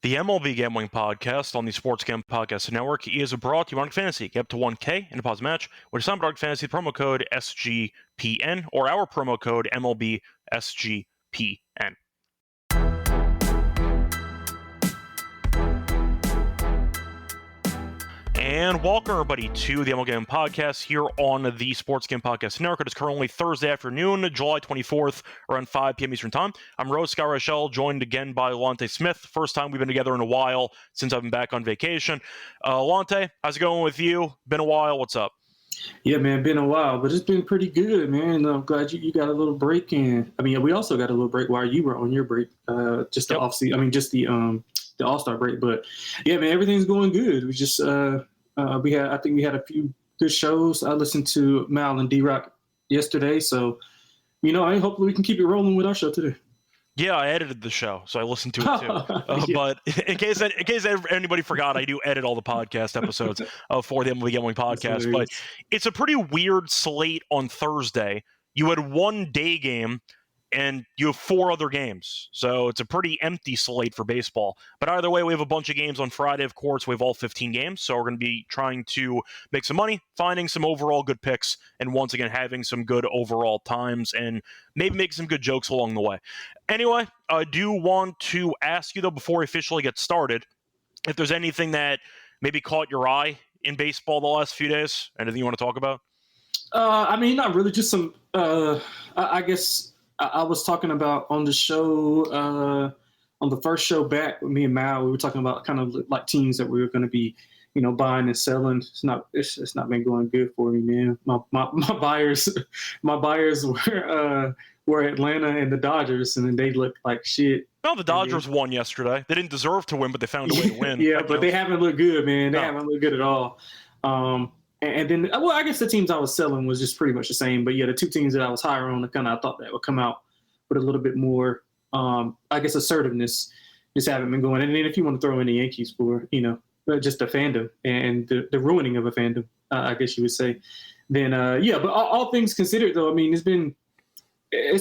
The MLB Gambling Podcast on the Sports Gambling Podcast Network is brought to you by Dark Fantasy. Get up to 1K in a deposit match with some Dark Fantasy promo code SGPN or our promo code MLB SGPN. And welcome, everybody, to the MLB Gambling Podcast here on the Sports Gambling Podcast Network. It is currently Thursday afternoon, July 24th, around 5 p.m. Eastern Time. I'm Rose Scott Rochelle, joined again by Lonte Smith. First time we've been together in a while since I've been back on vacation. Lonte, how's it going with you? Been a while. What's up? Yeah, man, been a while, but it's been pretty good, man. I'm glad you got a little break in. I mean, we also got a little break while you were on your break, just the off-season. I mean, just the All-Star break. But yeah, man, everything's going good. We just I think we had a few good shows. I listened to Mal and D-Rock yesterday, so hopefully we can keep it rolling with our show today. Yeah, I edited the show, so I listened to it too. Yeah. But in case anybody forgot, I do edit all the podcast episodes for the MLB Gambling Podcast. But it's a pretty weird slate on Thursday. You had one day game, and you have 4 other games. So it's a pretty empty slate for baseball. But either way, we have a bunch of games on Friday, of course. We have all 15 games. So we're going to be trying to make some money, finding some overall good picks, and once again, having some good overall times, and maybe make some good jokes along the way. Anyway, I do want to ask you, though, before we officially get started, if there's anything that maybe caught your eye in baseball the last few days. Anything you want to talk about? I mean, not really. Just some, I guess I was talking about on the show, on the first show back with me and Mal, we were talking about kind of like teams that we were going to be, buying and selling. It's not been going good for me, man. My buyers were Atlanta and the Dodgers, and then they looked like shit. No, the Dodgers won yesterday. They didn't deserve to win, but they found a way to win. Yeah, but they haven't looked good, man. They haven't looked good at all. And then, well, I guess the teams I was selling was just pretty much the same. But yeah, the 2 teams that I was higher on, I thought that would come out with a little bit more, I guess, assertiveness. Just haven't been going. And then if you want to throw in the Yankees for, just the fandom and the ruining of a fandom, I guess you would say, then yeah. But all things considered, though, I mean, it's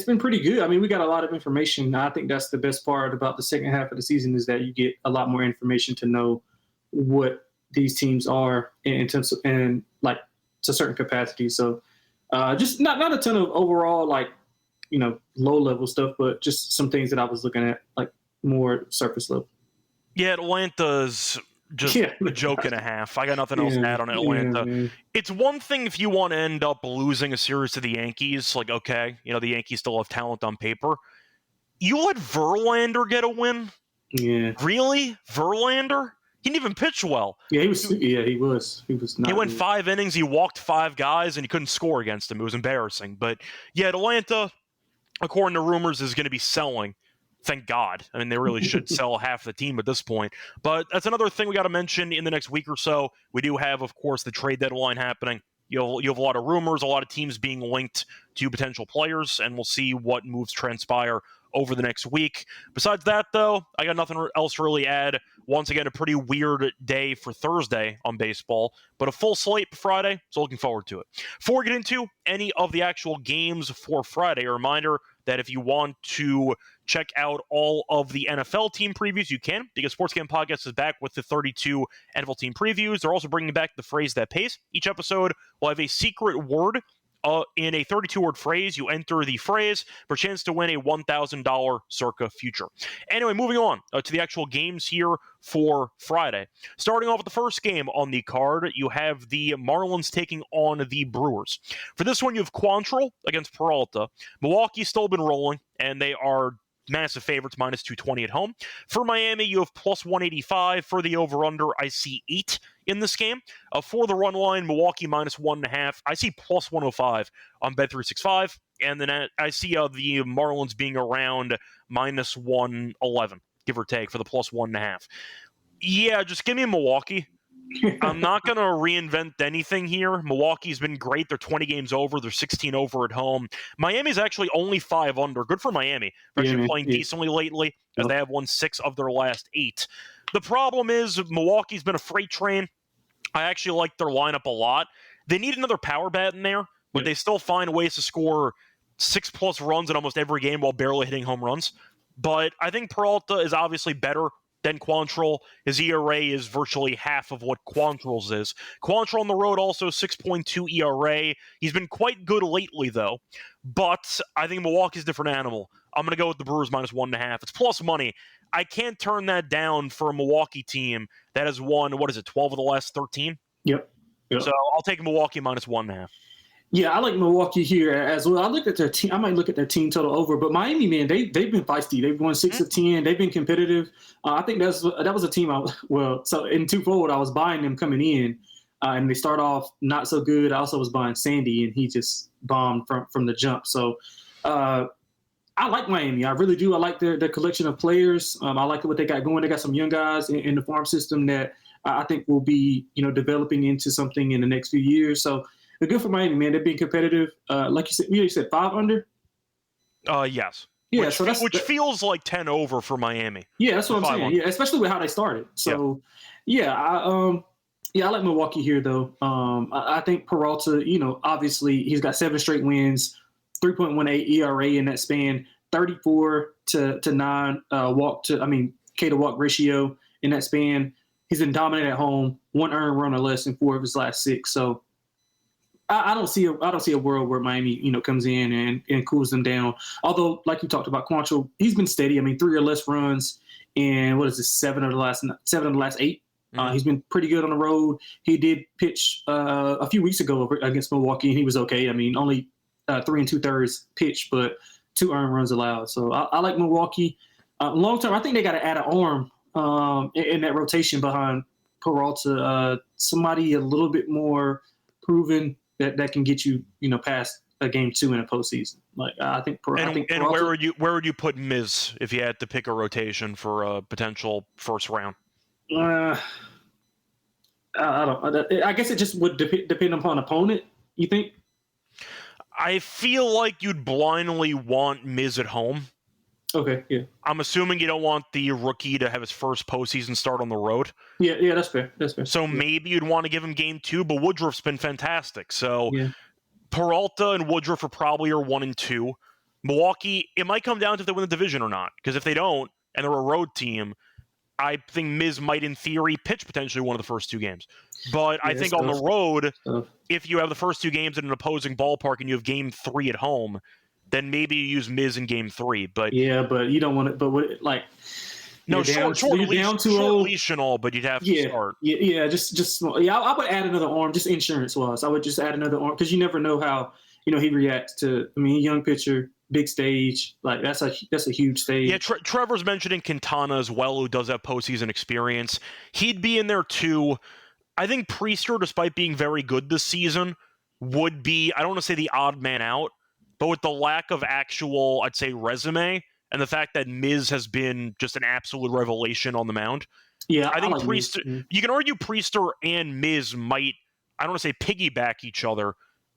been pretty good. I mean, we got a lot of information. I think that's the best part about the second half of the season is that you get a lot more information to know what these teams are in terms of, and like to certain capacity. So just not a ton of overall, low level stuff, but just some things that I was looking at, like more surface level. Yeah, Atlanta's just a joke and a half. I got nothing else to add on Atlanta. Yeah, it's one thing if you want to end up losing a series to the Yankees, like, okay, the Yankees still have talent on paper. You let Verlander get a win? Yeah. Really? Verlander? He didn't even pitch well. Yeah, he was. He was not. He went good. 5 innings. He walked 5 guys, and he couldn't score against him. It was embarrassing. But yeah, Atlanta, according to rumors, is going to be selling. Thank God. I mean, they really should sell half the team at this point. But that's another thing we got to mention in the next week or so. We do have, of course, the trade deadline happening. You have a lot of rumors, a lot of teams being linked to potential players, and we'll see what moves transpire over the next week. Besides that, though, I got nothing else to really add. Once again, a pretty weird day for Thursday on baseball, but a full slate for Friday, so looking forward to it. Before we get into any of the actual games for Friday, a reminder that if you want to check out all of the NFL team previews, you can, because Sports Gambling Podcast is back with the 32 NFL team previews. They're also bringing back the phrase that pays. Each episode will have a secret word in a 32-word phrase. You enter the phrase for a chance to win a $1,000 circa future. Anyway, moving on to the actual games here for Friday. Starting off with the first game on the card, you have the Marlins taking on the Brewers. For this one, you have Quantrill against Peralta. Milwaukee's still been rolling, and they are massive favorites, minus 220 at home. For Miami, you have plus 185. For the over-under, I see 8 in this game. For the run line, Milwaukee minus 1.5. I see plus 105 on Bet365. And then I see the Marlins being around minus 111, give or take, for the plus 1.5. Yeah, just give me Milwaukee. I'm not going to reinvent anything here. Milwaukee's been great. They're 20 games over. They're 16 over at home. Miami's actually only 5 under. Good for Miami. They're actually playing decently lately, as they have won 6 of their last 8. The problem is Milwaukee's been a freight train. I actually like their lineup a lot. They need another power bat in there, but they still find ways to score 6+ runs in almost every game while barely hitting home runs. But I think Peralta is obviously better than Quantrill. His ERA is virtually half of what Quantrill's is. Quantrill on the road also 6.2 ERA. He's been quite good lately, though. But I think Milwaukee's a different animal. I'm going to go with the Brewers minus 1.5. It's plus money. I can't turn that down for a Milwaukee team that has won, 12 of the last 13? Yep. So I'll take Milwaukee minus 1.5. Yeah, I like Milwaukee here as well. I look at their team. I might look at their team total over, but Miami, man, they've been feisty. They've won 6 of 10. They've been competitive. I think that was a team. So in twofold, I was buying them coming in, and they start off not so good. I also was buying Sandy, and he just bombed from the jump. So I like Miami. I really do. I like their collection of players. I like what they got going. They got some young guys in the farm system that I think will be developing into something in the next few years. So. They're good for Miami, man. They're being competitive. Like you said 5 under? Yes. Yeah, which feels like 10 over for Miami. Yeah, that's what I'm saying. Yeah, especially with how they started. So, I like Milwaukee here, though. I think Peralta, obviously he's got 7 straight wins, 3.18 ERA in that span, 34 to 9 K to walk ratio in that span. He's been dominant at home, 1 earned run or less in 4 of his last 6. So, I don't see a world where Miami, comes in and cools them down. Although, like you talked about, Quantrill, he's been steady. 3 or less runs in 7 of the last 8. Mm-hmm. He's been pretty good on the road. He did pitch a few weeks ago against Milwaukee, and he was okay. Only 3 2/3 pitch, but 2 earned runs allowed. So I like Milwaukee. Long term, I think they got to add an arm in that rotation behind Peralta. Somebody a little bit more proven. That can get you, past a game 2 in a postseason. I think Peralta, where would you put Miz if you had to pick a rotation for a potential first round? I don't. I guess it just would depend upon opponent. You think? I feel like you'd blindly want Miz at home. Okay, yeah. I'm assuming you don't want the rookie to have his first postseason start on the road. Yeah, that's fair. So maybe you'd want to give him game 2, but Woodruff's been fantastic. So Peralta and Woodruff are probably your 1 and 2. Milwaukee, it might come down to if they win the division or not. Because if they don't, and they're a road team, I think Miz might, in theory, pitch potentially one of the first 2 games. But I think on the road, if you have the first 2 games in an opposing ballpark and you have game 3 at home, then maybe you use Miz in game 3. But but you don't want it. But short leash and all, but you'd have to start. Just I would add another arm, just insurance wise. I would just add another arm because you never know how he reacts to. Young pitcher, big stage, that's a huge stage. Yeah, Trevor's mentioning Quintana as well, who does have postseason experience. He'd be in there too. I think Priester, despite being very good this season, would be, I don't want to say the odd man out, but with the lack of actual, I'd say, resume, and the fact that Miz has been just an absolute revelation on the mound. Yeah, I think Priester, you can argue Priester and Miz might, I don't want to say piggyback each other,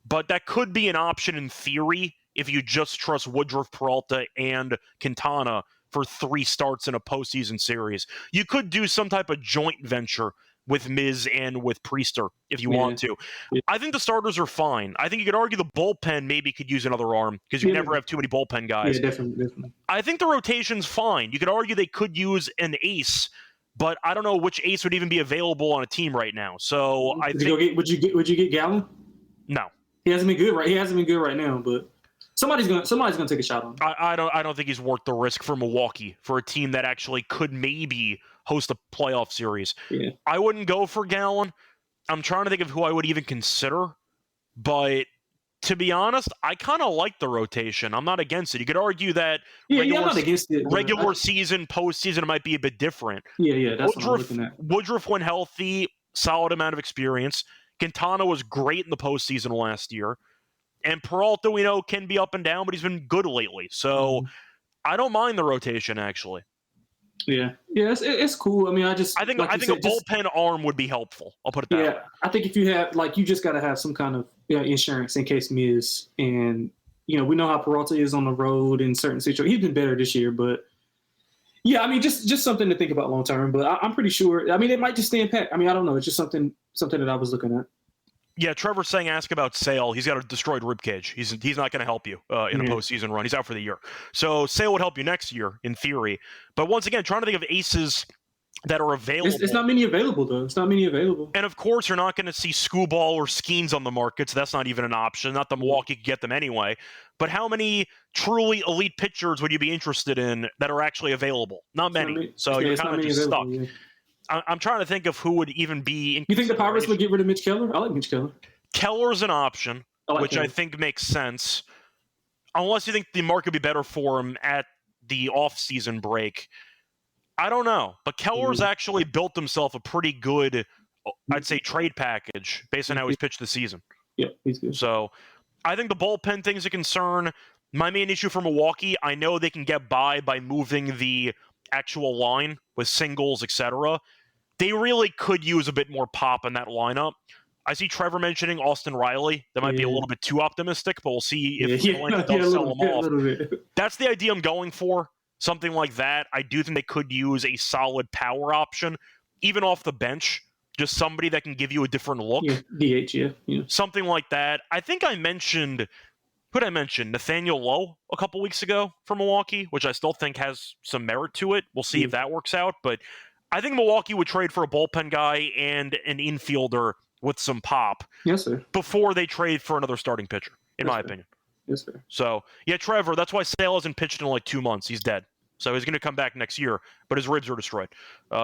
but that could be an option in theory if you just trust Woodruff, Peralta, and Quintana for 3 starts in a postseason series. You could do some type of joint venture with Miz and with Priester if you want to. Yeah. I think the starters are fine. I think you could argue the bullpen maybe could use another arm because you never have too many bullpen guys. Yeah, definitely. I think the rotation's fine. You could argue they could use an ace, but I don't know which ace would even be available on a team right now. So I think would you get Gallen? No. He hasn't been good right now, but somebody's gonna take a shot on him. I don't think he's worth the risk for Milwaukee, for a team that actually could maybe host a playoff series. Yeah. I wouldn't go for Gallen. I'm trying to think of who I would even consider, but to be honest, I kind of like the rotation. I'm not against it. You could argue that I'm not against it. Regular season, postseason, it might be a bit different. Yeah, that's what I'm looking at. Woodruff, when healthy, solid amount of experience. Quintana was great in the postseason last year. And Peralta, we know, can be up and down, but he's been good lately. So I don't mind the rotation, actually. Yeah, it's cool. I think a bullpen arm would be helpful. I'll put it that way. I think if you have, you just got to have some kind of insurance in case Miz. And, we know how Peralta is on the road in certain situations. He's been better this year, but just something to think about long term. But I'm pretty sure. It might just stand pat. I don't know. It's just something that I was looking at. Yeah, Trevor's saying ask about Sale. He's got a destroyed ribcage. He's not going to help you in a postseason run. He's out for the year. So Sale would help you next year, in theory. But once again, trying to think of aces that are available. It's not many available, though. It's not many available. And, of course, you're not going to see Skubal or Skeens on the market, so that's not even an option. Not that Milwaukee could get them anyway. But how many truly elite pitchers would you be interested in that are actually available? Not many. So you're kind of just stuck. Yeah. I'm trying to think of who would even be in. You think the Pirates would get rid of Mitch Keller? I like Mitch Keller. Keller's an option, which I think makes sense. Unless you think the market would be better for him at the off-season break. I don't know. But Keller's actually built himself a pretty good, I'd say, trade package based on how he's pitched this season. Yeah, he's good. So I think the bullpen thing's a concern. My main issue for Milwaukee, I know they can get by moving the actual line with singles, etc. They really could use a bit more pop in that lineup. I see Trevor mentioning Austin Riley. That might be a little bit too optimistic, but we'll see if Atlanta does sell him off. That's the idea I'm going for. Something like that. I do think they could use a solid power option, even off the bench. Just somebody that can give you a different look. Yeah, DH, yeah. Something like that. I think I mentioned, who did I mention? Nathaniel Lowe a couple weeks ago for Milwaukee, which I still think has some merit to it. We'll see if that works out. But I think Milwaukee would trade for a bullpen guy and an infielder with some pop. Yes, sir. Before they trade for another starting pitcher, in my opinion. Yes, sir. So, yeah, Trevor, that's why Sale hasn't pitched in like 2 months. He's dead. So he's going to come back next year, but his ribs are destroyed.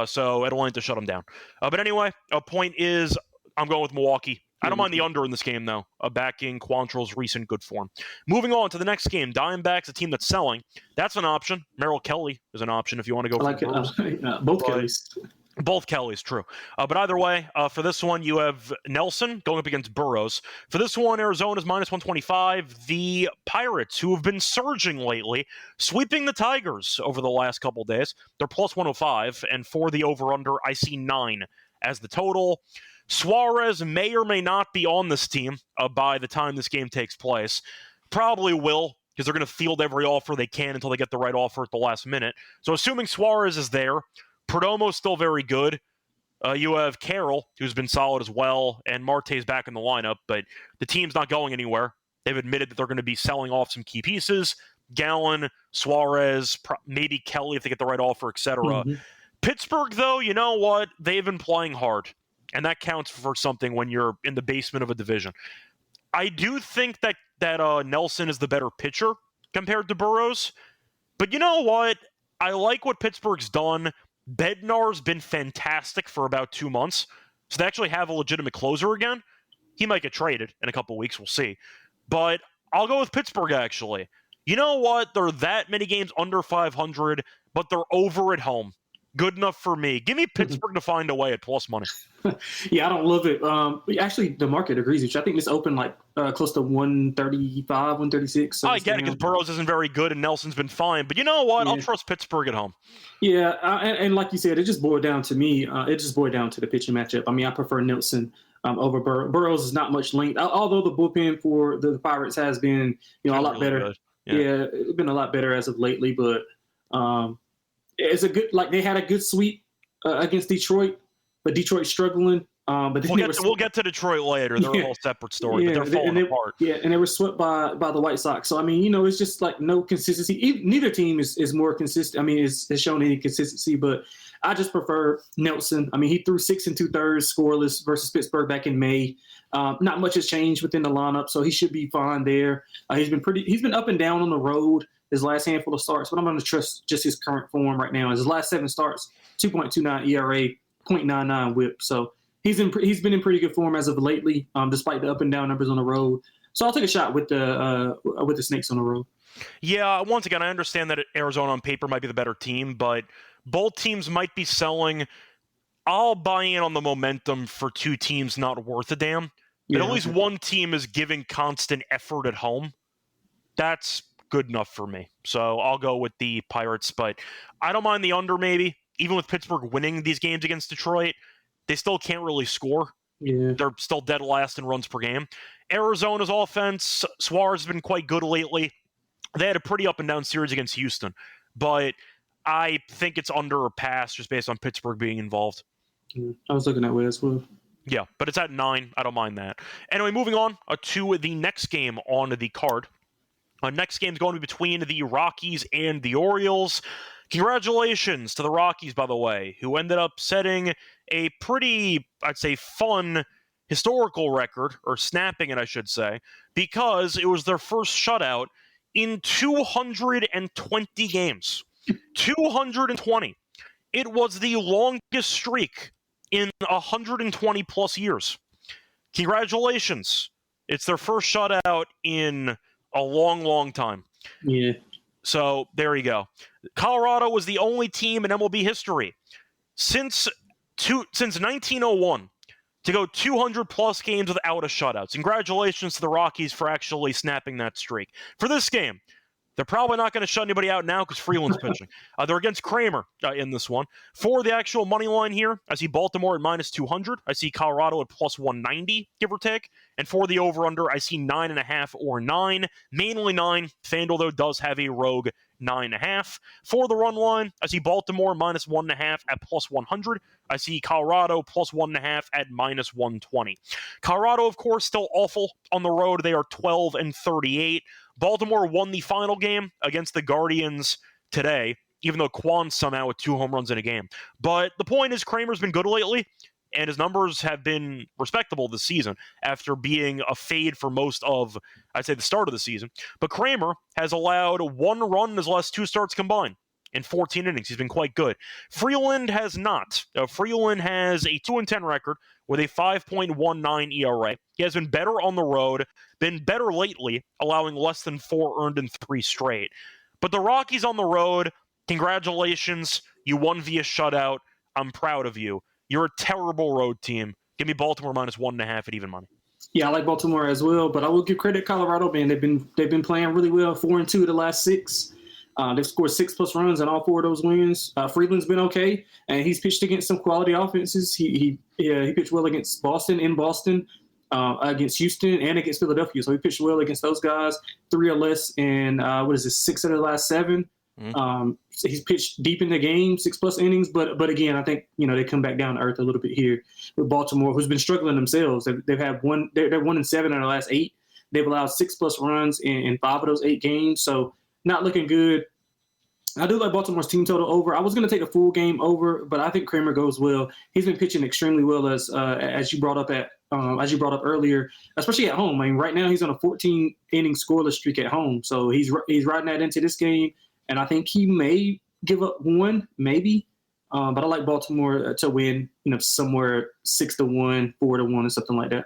So Atlanta shut him down. But anyway, a point is I'm going with Milwaukee. I don't mind the under in this game, though, backing Quantrill's recent good form. Moving on to the next game, Diamondbacks, a team that's selling. That's an option. Merrill Kelly is an option if you want to go for both Kellys. Both Kellys, true. But either way, for this one, you have Nelson going up against Burrows. For this one, Arizona's minus 125. The Pirates, who have been surging lately, sweeping the Tigers over the last couple days. They're plus 105. And for the over-under, I see 9 as the total. Suarez may or may not be on this team by the time this game takes place. Probably will, because they're going to field every offer they can until they get the right offer at the last minute. So assuming Suarez is there, Perdomo's still very good. You have Carroll, who's been solid as well, and Marte's back in the lineup, but the team's not going anywhere. They've admitted that they're going to be selling off some key pieces. Gallen, Suarez, maybe Kelly if they get the right offer, etc. Pittsburgh, though, you know what? They've been playing hard, and that counts for something when you're in the basement of a division. I do think that Nelson is the better pitcher compared to Burrows, but you know what? I like what Pittsburgh's done. Bednar's been fantastic for about 2 months, so they actually have a legitimate closer again. He might get traded in a couple weeks, we'll see. But I'll go with Pittsburgh, actually. You know what? They're that many games under 500, but they're over at home. Good enough for me. Give me Pittsburgh to find a way at plus money. Yeah, I don't love it. Actually, the market agrees with you. I think this opened like close to 135, 136. So I get it because Burrows isn't very good and Nelson's been fine. But you know what? Yeah. I'll trust Pittsburgh at home. Yeah, and like you said, it just boiled down to me. It just boiled down to the pitching matchup. I mean, I prefer Nelson over Burrows. Burrows is not much length. Although the bullpen for the Pirates has been, a lot really better. Yeah, it's been a lot better as of lately. But it's a good, like they had a good sweep against Detroit. But Detroit's struggling. But we'll get to Detroit later. They're a whole separate story, but they're falling apart. Yeah, and they were swept by the White Sox. So, I mean, it's just like no consistency. Neither team is more consistent. I mean, has shown any consistency, but I just prefer Nelson. I mean, he threw 6 2/3 scoreless versus Pittsburgh back in May. Not much has changed within the lineup, so he should be fine there. He's been up and down on the road his last handful of starts, but I'm going to trust just his current form right now. His last 7 starts, 2.29 ERA. 0.99 whip. So he's been in pretty good form as of lately, despite the up and down numbers on the road. So I'll take a shot with the Snakes on the road. Yeah, once again, I understand that Arizona on paper might be the better team, but both teams might be selling. I'll buy in on the momentum for 2 teams not worth a damn. But at least one team is giving constant effort at home. That's good enough for me. So I'll go with the Pirates, but I don't mind the under maybe. Even with Pittsburgh winning these games against Detroit, they still can't really score. Yeah. They're still dead last in runs per game. Arizona's offense, Suarez has been quite good lately. They had a pretty up-and-down series against Houston, but I think it's under or pass just based on Pittsburgh being involved. Yeah, I was looking that way as well. Yeah, but it's at 9. I don't mind that. Anyway, moving on to the next game on the card. Next game is going to be between the Rockies and the Orioles. Congratulations to the Rockies, by the way, who ended up setting a pretty, I'd say, fun historical record, or snapping it, I should say, because it was their first shutout in 220 games. 220. It was the longest streak in 120 plus years. Congratulations. It's their first shutout in a long, long time. Yeah. So there you go. Colorado was the only team in MLB history since 1901 to go 200 plus games without a shutout. Congratulations to the Rockies for actually snapping that streak. For this game, they're probably not going to shut anybody out now because Freeland's pitching. They're against Kramer in this one. For the actual money line here, I see Baltimore at minus 200. I see Colorado at plus 190, give or take. And for the over-under, I see 9.5 or 9. Mainly 9. FanDuel, though, does have a rogue 9.5. For the run line, I see Baltimore minus 1.5 at plus 100. I see Colorado plus 1.5 at minus 120. Colorado, of course, still awful on the road. They are 12-38. Baltimore won the final game against the Guardians today, even though Kwan somehow with 2 home runs in a game. But the point is, Kramer's been good lately, and his numbers have been respectable this season after being a fade for most of, I'd say, the start of the season. But Kramer has allowed 1 run in his last 2 starts combined in 14 innings. He's been quite good. Freeland has not. Freeland has a 2-10 record with a 5.19 ERA. He has been better on the road, been better lately, allowing less than 4 earned in 3 straight. But the Rockies on the road, congratulations. You won via shutout. I'm proud of you. You're a terrible road team. Give me Baltimore minus 1.5 at even money. Yeah, I like Baltimore as well, but I will give credit to Colorado, man. They've been playing really well, 4-2 the last 6. They've scored 6+ runs in all 4 of those wins. Freeland's been okay, and he's pitched against some quality offenses. He pitched well against Boston, against Houston, and against Philadelphia. So he pitched well against those guys. 3 or less in 6 of the last 7. So he's pitched deep in the game, 6+ innings. But again, I think they come back down to earth a little bit here with Baltimore, who's been struggling themselves. They've had one. They're 1-7 in their last 8. They've allowed 6+ runs in 5 of those 8 games. So not looking good. I do like Baltimore's team total over. I was going to take a full game over, but I think Kramer goes well. He's been pitching extremely well as you brought up earlier, especially at home. I mean, right now he's on a 14-inning scoreless streak at home, so he's riding that into this game, and I think he may give up 1, maybe. But I like Baltimore to win, somewhere 6-1, 4-1, or something like that.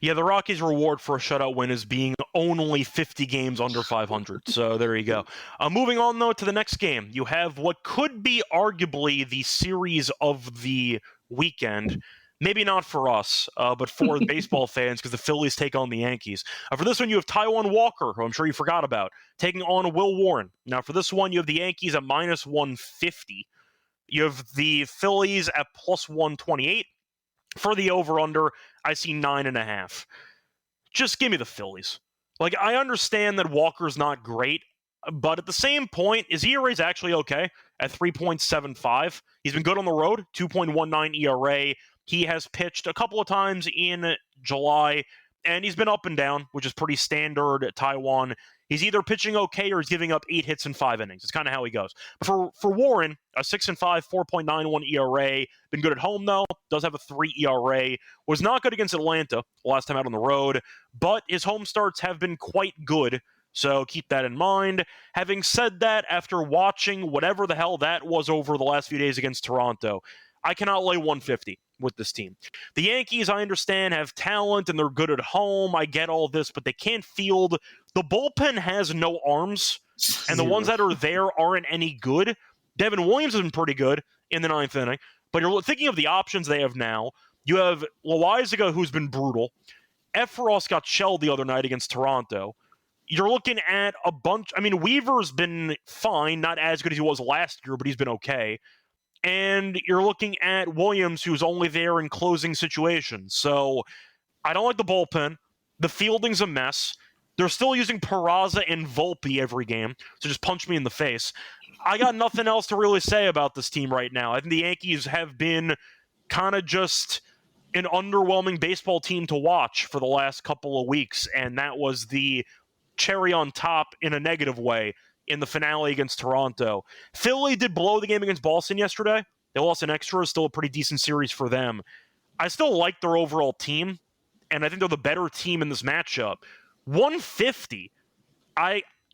Yeah, the Rockies' reward for a shutout win is being only 50 games under 500. So there you go. Moving on, though, to the next game. You have what could be arguably the series of the weekend. Maybe not for us, but for the baseball fans, because the Phillies take on the Yankees. For this one, you have Taijuan Walker, who I'm sure you forgot about, taking on Will Warren. Now, for this one, you have the Yankees at minus 150. You have the Phillies at plus 128. For the over-under, I see 9.5. Just give me the Phillies. Like, I understand that Walker's not great, but at the same point, his ERA is actually okay at 3.75. He's been good on the road, 2.19 ERA. He has pitched a couple of times in July, and he's been up and down, which is pretty standard at Taijuan. He's either pitching okay or he's giving up 8 hits in 5 innings. It's kind of how he goes. But for Warren, a 6-5, 4.91 ERA. Been good at home, though. Does have a 3 ERA. Was not good against Atlanta last time out on the road. But his home starts have been quite good. So keep that in mind. Having said that, after watching whatever the hell that was over the last few days against Toronto, I cannot lay 150 with this team. The Yankees, I understand, have talent and they're good at home. I get all this, but they can't field. The bullpen has no arms, and the ones that are there aren't any good. Devin Williams has been pretty good in the 9th inning, but you're thinking of the options they have now. You have Loaizaga, who's been brutal. Efros got shelled the other night against Toronto. You're looking at a bunch. I mean, Weaver's been fine, not as good as he was last year, but he's been okay. And you're looking at Williams, who's only there in closing situations. So I don't like the bullpen. The fielding's a mess. They're still using Peraza and Volpe every game, so just punch me in the face. I got nothing else to really say about this team right now. I think the Yankees have been kind of just an underwhelming baseball team to watch for the last couple of weeks, and that was the cherry on top in a negative way in the finale against Toronto. Philly did blow the game against Boston yesterday. They lost an extra, still a pretty decent series for them. I still like their overall team, and I think they're the better team in this matchup. 150.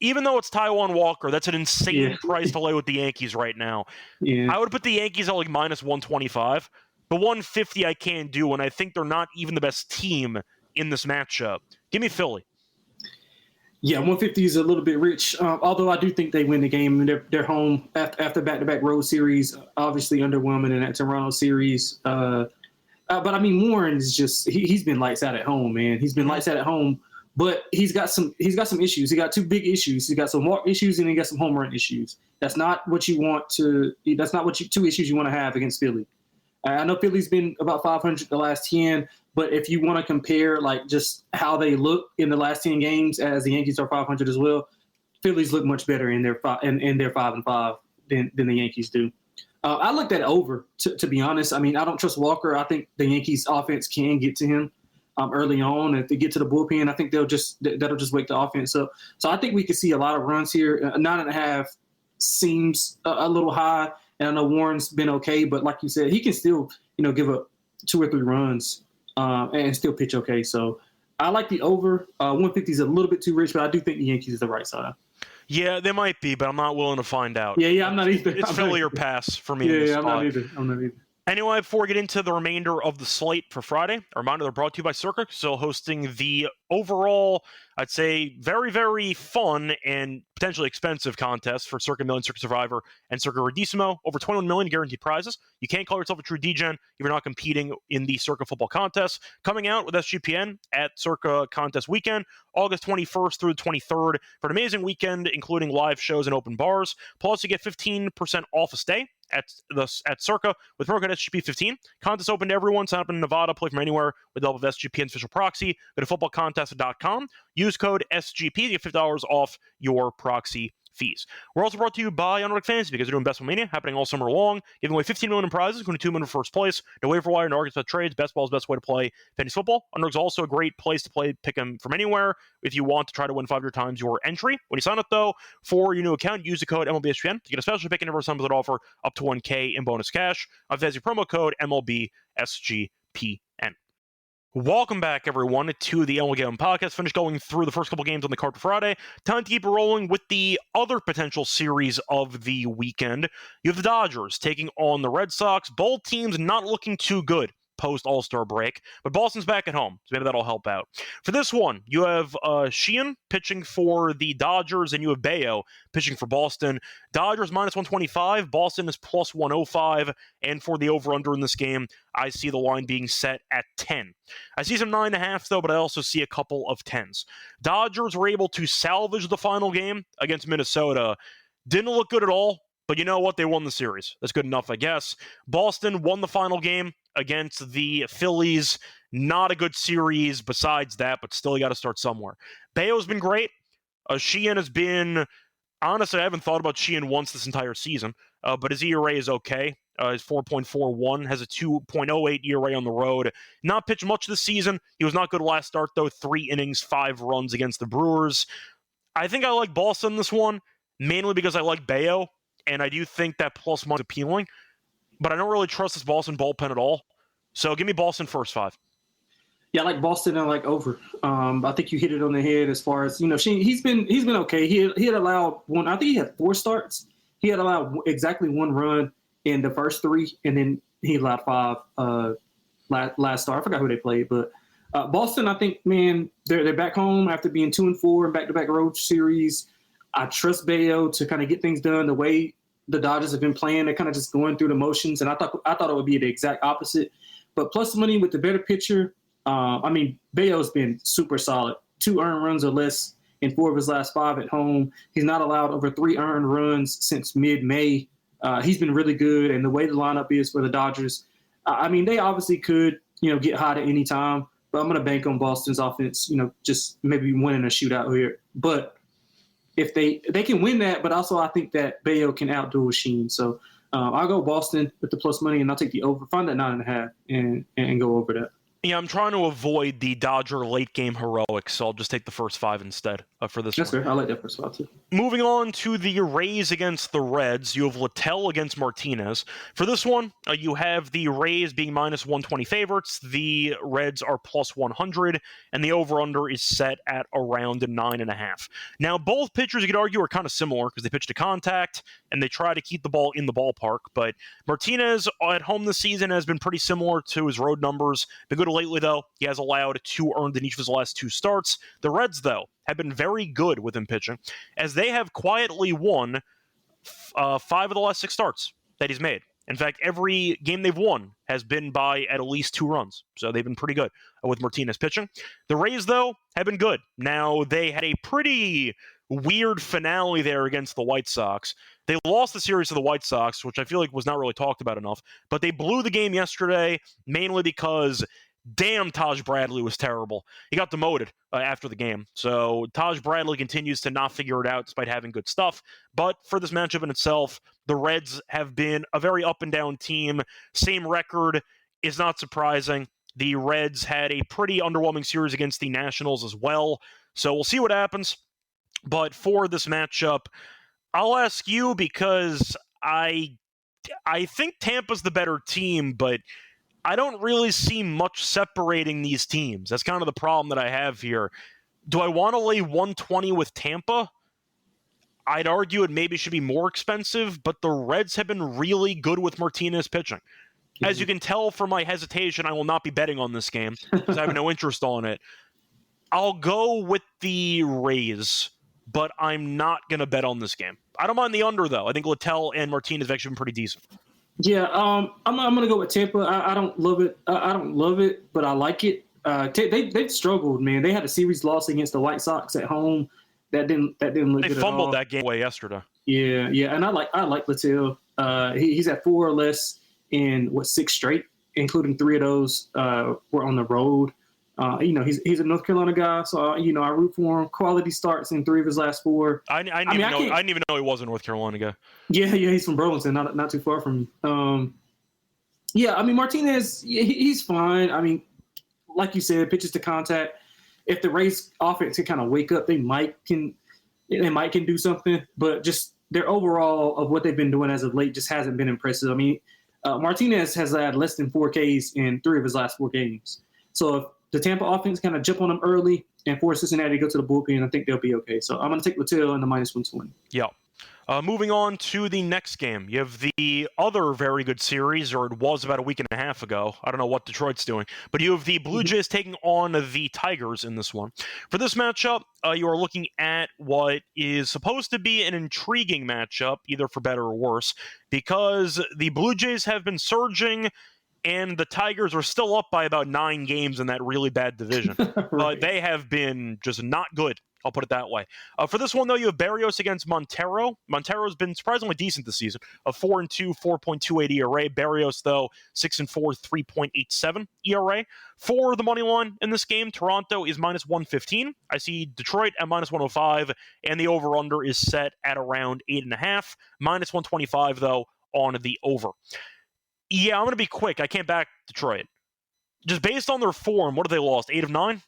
Even though it's Taijuan Walker, that's an insane price to lay with the Yankees right now. Yeah. I would put the Yankees at like minus 125. But 150 I can't do, and I think they're not even the best team in this matchup. Give me Philly. Yeah, 150 is a little bit rich, although I do think they win the game. They're home after back-to-back road series, obviously underwhelming in that Toronto series. But, I mean, Warren is just – he's been lights out at home, man. He's been lights out at home, but he's got some issues. He got two big issues. He got some walk issues and he got some home run issues. That's not what you want to – that's not what two issues you want to have against Philly. I know Philly's been about 500 the last 10, but if you want to compare like just how they look in the last 10 games, as the Yankees are 500 as well, Phillies look much better in their 5-5 than the Yankees do. I looked at over to be honest. I mean, I don't trust Walker. I think the Yankees offense can get to him early on. If they get to the bullpen, I think that'll just wake the offense up. So I think we could see a lot of runs here. 9.5 seems a little high. And I know Warren's been okay, but like you said, he can still, give up 2 or 3 runs and still pitch okay. So I like the over. 150 is a little bit too rich, but I do think the Yankees is the right side. Yeah, they might be, but I'm not willing to find out. Yeah, I'm not either. It's Philly or pass for me. Yeah, I'm not either. Anyway, before we get into the remainder of the slate for Friday, a reminder they're brought to you by Circa, still hosting the overall, I'd say, very, very fun and potentially expensive contest for Circa Million, Circa Survivor, and Circa Redissimo. Over 21 million guaranteed prizes. You can't call yourself a true DGen if you're not competing in the Circa football contest. Coming out with SGPN at Circa Contest Weekend, August 21st through the 23rd, for an amazing weekend, including live shows and open bars. Plus, you get 15% off a stay at Circa with promo code SGP15. Contest open to everyone. Sign up in Nevada. Play from anywhere with the help of SGPN's official proxy. Go to footballcontest.com. Use code SGP to get $50 off your proxy fees. We're also brought to you by Underdog Fantasy because they're doing Best Ball Mania happening all summer long, giving away 15 million in prizes, including 2 million for first place. No waiver wire, no arguments about trades. Best ball is the best way to play fantasy football. Underdog's also a great place to play pick 'em from anywhere if you want to try to win 5 times your entry. When you sign up, though, for your new account, use the code MLBSGPN to get a special pick and every that offer up to $1K in bonus cash. That's your promo code MLBSGPN. Welcome back, everyone, to the MLB Gambling Podcast. Finished going through the first couple games on the card for Friday. Time to keep it rolling with the other potential series of the weekend. You have the Dodgers taking on the Red Sox. Both teams not looking too good post-All-Star break, but Boston's back at home, so maybe that'll help out. For this one, you have Sheehan pitching for the Dodgers, and you have Bayo pitching for Boston. Dodgers minus 125, Boston is plus 105, and for the over-under in this game, I see the line being set at 10. I see some 9.5, though, but I also see a couple of 10s. Dodgers were able to salvage the final game against Minnesota. Didn't look good at all, but you know what? They won the series. That's good enough, I guess. Boston won the final game against the Phillies. Not a good series besides that, but still you got to start somewhere. Bayo's been great. Sheehan has been, honestly, I haven't thought about Sheehan once this entire season, but his ERA is okay. His 4.41, has a 2.08 ERA on the road. Not pitched much this season. He was not good last start, though. 3 innings, 5 runs against the Brewers. I think I like Boston this one, mainly because I like Bayo, and I do think that plus money is appealing, but I don't really trust this Boston bullpen at all. So give me Boston first 5. Yeah, I like Boston and I like over. I think you hit it on the head as far as, he's been okay. He had allowed one, I think he had 4 starts. He had allowed exactly 1 run in the first 3, and then he allowed 5 last start. I forgot who they played, but Boston, I think, man, they're back home after being 2-4 in back-to-back road series. I trust Bayo to kind of get things done the way the Dodgers have been playing. They're kind of just going through the motions, and I thought it would be the exact opposite. But plus money with the better pitcher, Bayo's been super solid. 2 earned runs or less in 4 of his last 5 at home. He's not allowed over 3 earned runs since mid-May. He's been really good, and the way the lineup is for the Dodgers, they obviously could, get hot at any time, but I'm going to bank on Boston's offense, just maybe winning a shootout here. But if they can win that, but also I think that Bayo can outdo Sheehan. So I'll go Boston with the plus money, and I'll take the over. Find that 9.5 and go over that. Yeah, I'm trying to avoid the Dodger late game heroics, so I'll just take the first 5 instead for this one. That's fair. I like that first 5 too. Moving on to the Rays against the Reds, you have Littell against Martinez. For this one, you have the Rays being minus 120 favorites. The Reds are plus 100, and the over-under is set at around 9.5. Now, both pitchers, you could argue, are kind of similar because they pitch to contact, and they try to keep the ball in the ballpark. But Martinez at home this season has been pretty similar to his road numbers. Been good lately, though. He has allowed 2 earned in each of his last 2 starts. The Reds, though, have been very good with him pitching, as they have quietly won 5 of the last 6 starts that he's made. In fact, every game they've won has been by at least 2 runs. So they've been pretty good with Martinez pitching. The Rays, though, have been good. Now, they had a pretty weird finale there against the White Sox. They lost the series to the White Sox, which I feel like was not really talked about enough. But they blew the game yesterday, mainly because damn, Taj Bradley was terrible. He got demoted after the game. So Taj Bradley continues to not figure it out despite having good stuff. But for this matchup in itself, the Reds have been a very up and down team. Same record is not surprising. The Reds had a pretty underwhelming series against the Nationals as well. So we'll see what happens. But for this matchup, I'll ask you because I think Tampa's the better team, but I don't really see much separating these teams. That's kind of the problem that I have here. Do I want to lay 120 with Tampa? I'd argue it maybe should be more expensive, but the Reds have been really good with Martinez pitching. As you can tell from my hesitation, I will not be betting on this game because I have no interest on it. I'll go with the Rays, but I'm not going to bet on this game. I don't mind the under, though. I think Littell and Martinez have actually been pretty decent. Yeah, I'm gonna go with Tampa. I don't love it. I don't love it, but I like it. They've struggled, man. They had a series loss against the White Sox at home. That didn't look good at all. They fumbled that game away yesterday. Yeah, and I like Littell. He's at 4 or less in 6 straight, including 3 of those were on the road. He's a North Carolina guy, so I root for him. Quality starts in 3 of his last 4. I didn't even know he was a North Carolina guy. Yeah, he's from Burlington, not too far from me. Martinez, he's fine. I mean, like you said, pitches to contact. If the Rays offense can kind of wake up, they might can do something. But just their overall of what they've been doing as of late just hasn't been impressive. I mean, Martinez has had less than 4 Ks in 3 of his last 4 games. So if the Tampa offense kind of jump on them early and force Cincinnati to go to the bullpen, I think they'll be okay. So I'm going to take Littell in the minus 120. Yeah. Moving on to the next game, you have the other very good series, or it was about a week and a half ago. I don't know what Detroit's doing, but you have the Blue Jays taking on the Tigers in this one. For this matchup, you are looking at what is supposed to be an intriguing matchup, either for better or worse, because the Blue Jays have been surging, and the Tigers are still up by about 9 games in that really bad division. Right. They have been just not good. I'll put it that way. For this one, though, you have Berrios against Montero. Montero's been surprisingly decent this season. A 4-2, 4.28 ERA. Berrios, though, 6-4, 3.87 ERA. For the money line in this game, Toronto is minus 115. I see Detroit at minus 105, and the over-under is set at around 8.5. Minus 125, though, on the over. Yeah, I'm going to be quick. I can't back Detroit. Just based on their form, what have they lost? 8 of 9?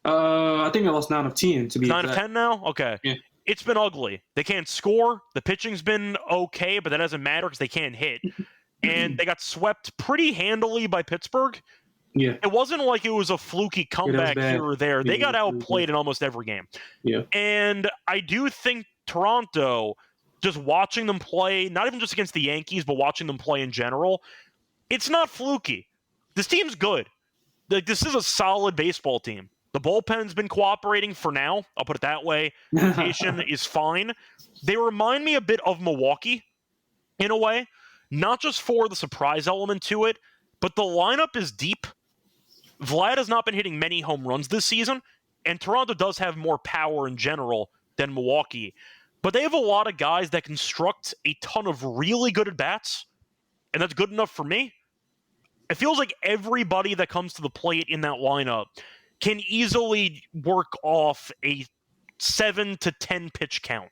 I think I lost 9 of 10 to be 9 exact. of 10 now? Okay. Yeah. It's been ugly. They can't score. The pitching's been okay, but that doesn't matter because they can't hit. And they got swept pretty handily by Pittsburgh. Yeah. It wasn't like it was a fluky comeback here or there. They got outplayed in almost every game. Yeah. And I do think Toronto, just watching them play, not even just against the Yankees, but watching them play in general, it's not fluky. This team's good. This is a solid baseball team. The bullpen's been cooperating for now. I'll put it that way. Rotation is fine. They remind me a bit of Milwaukee in a way, not just for the surprise element to it, but the lineup is deep. Vlad has not been hitting many home runs this season, and Toronto does have more power in general than Milwaukee. But they have a lot of guys that construct a ton of really good at-bats, and that's good enough for me. It feels like everybody that comes to the plate in that lineup can easily work off a 7 to 10 pitch count.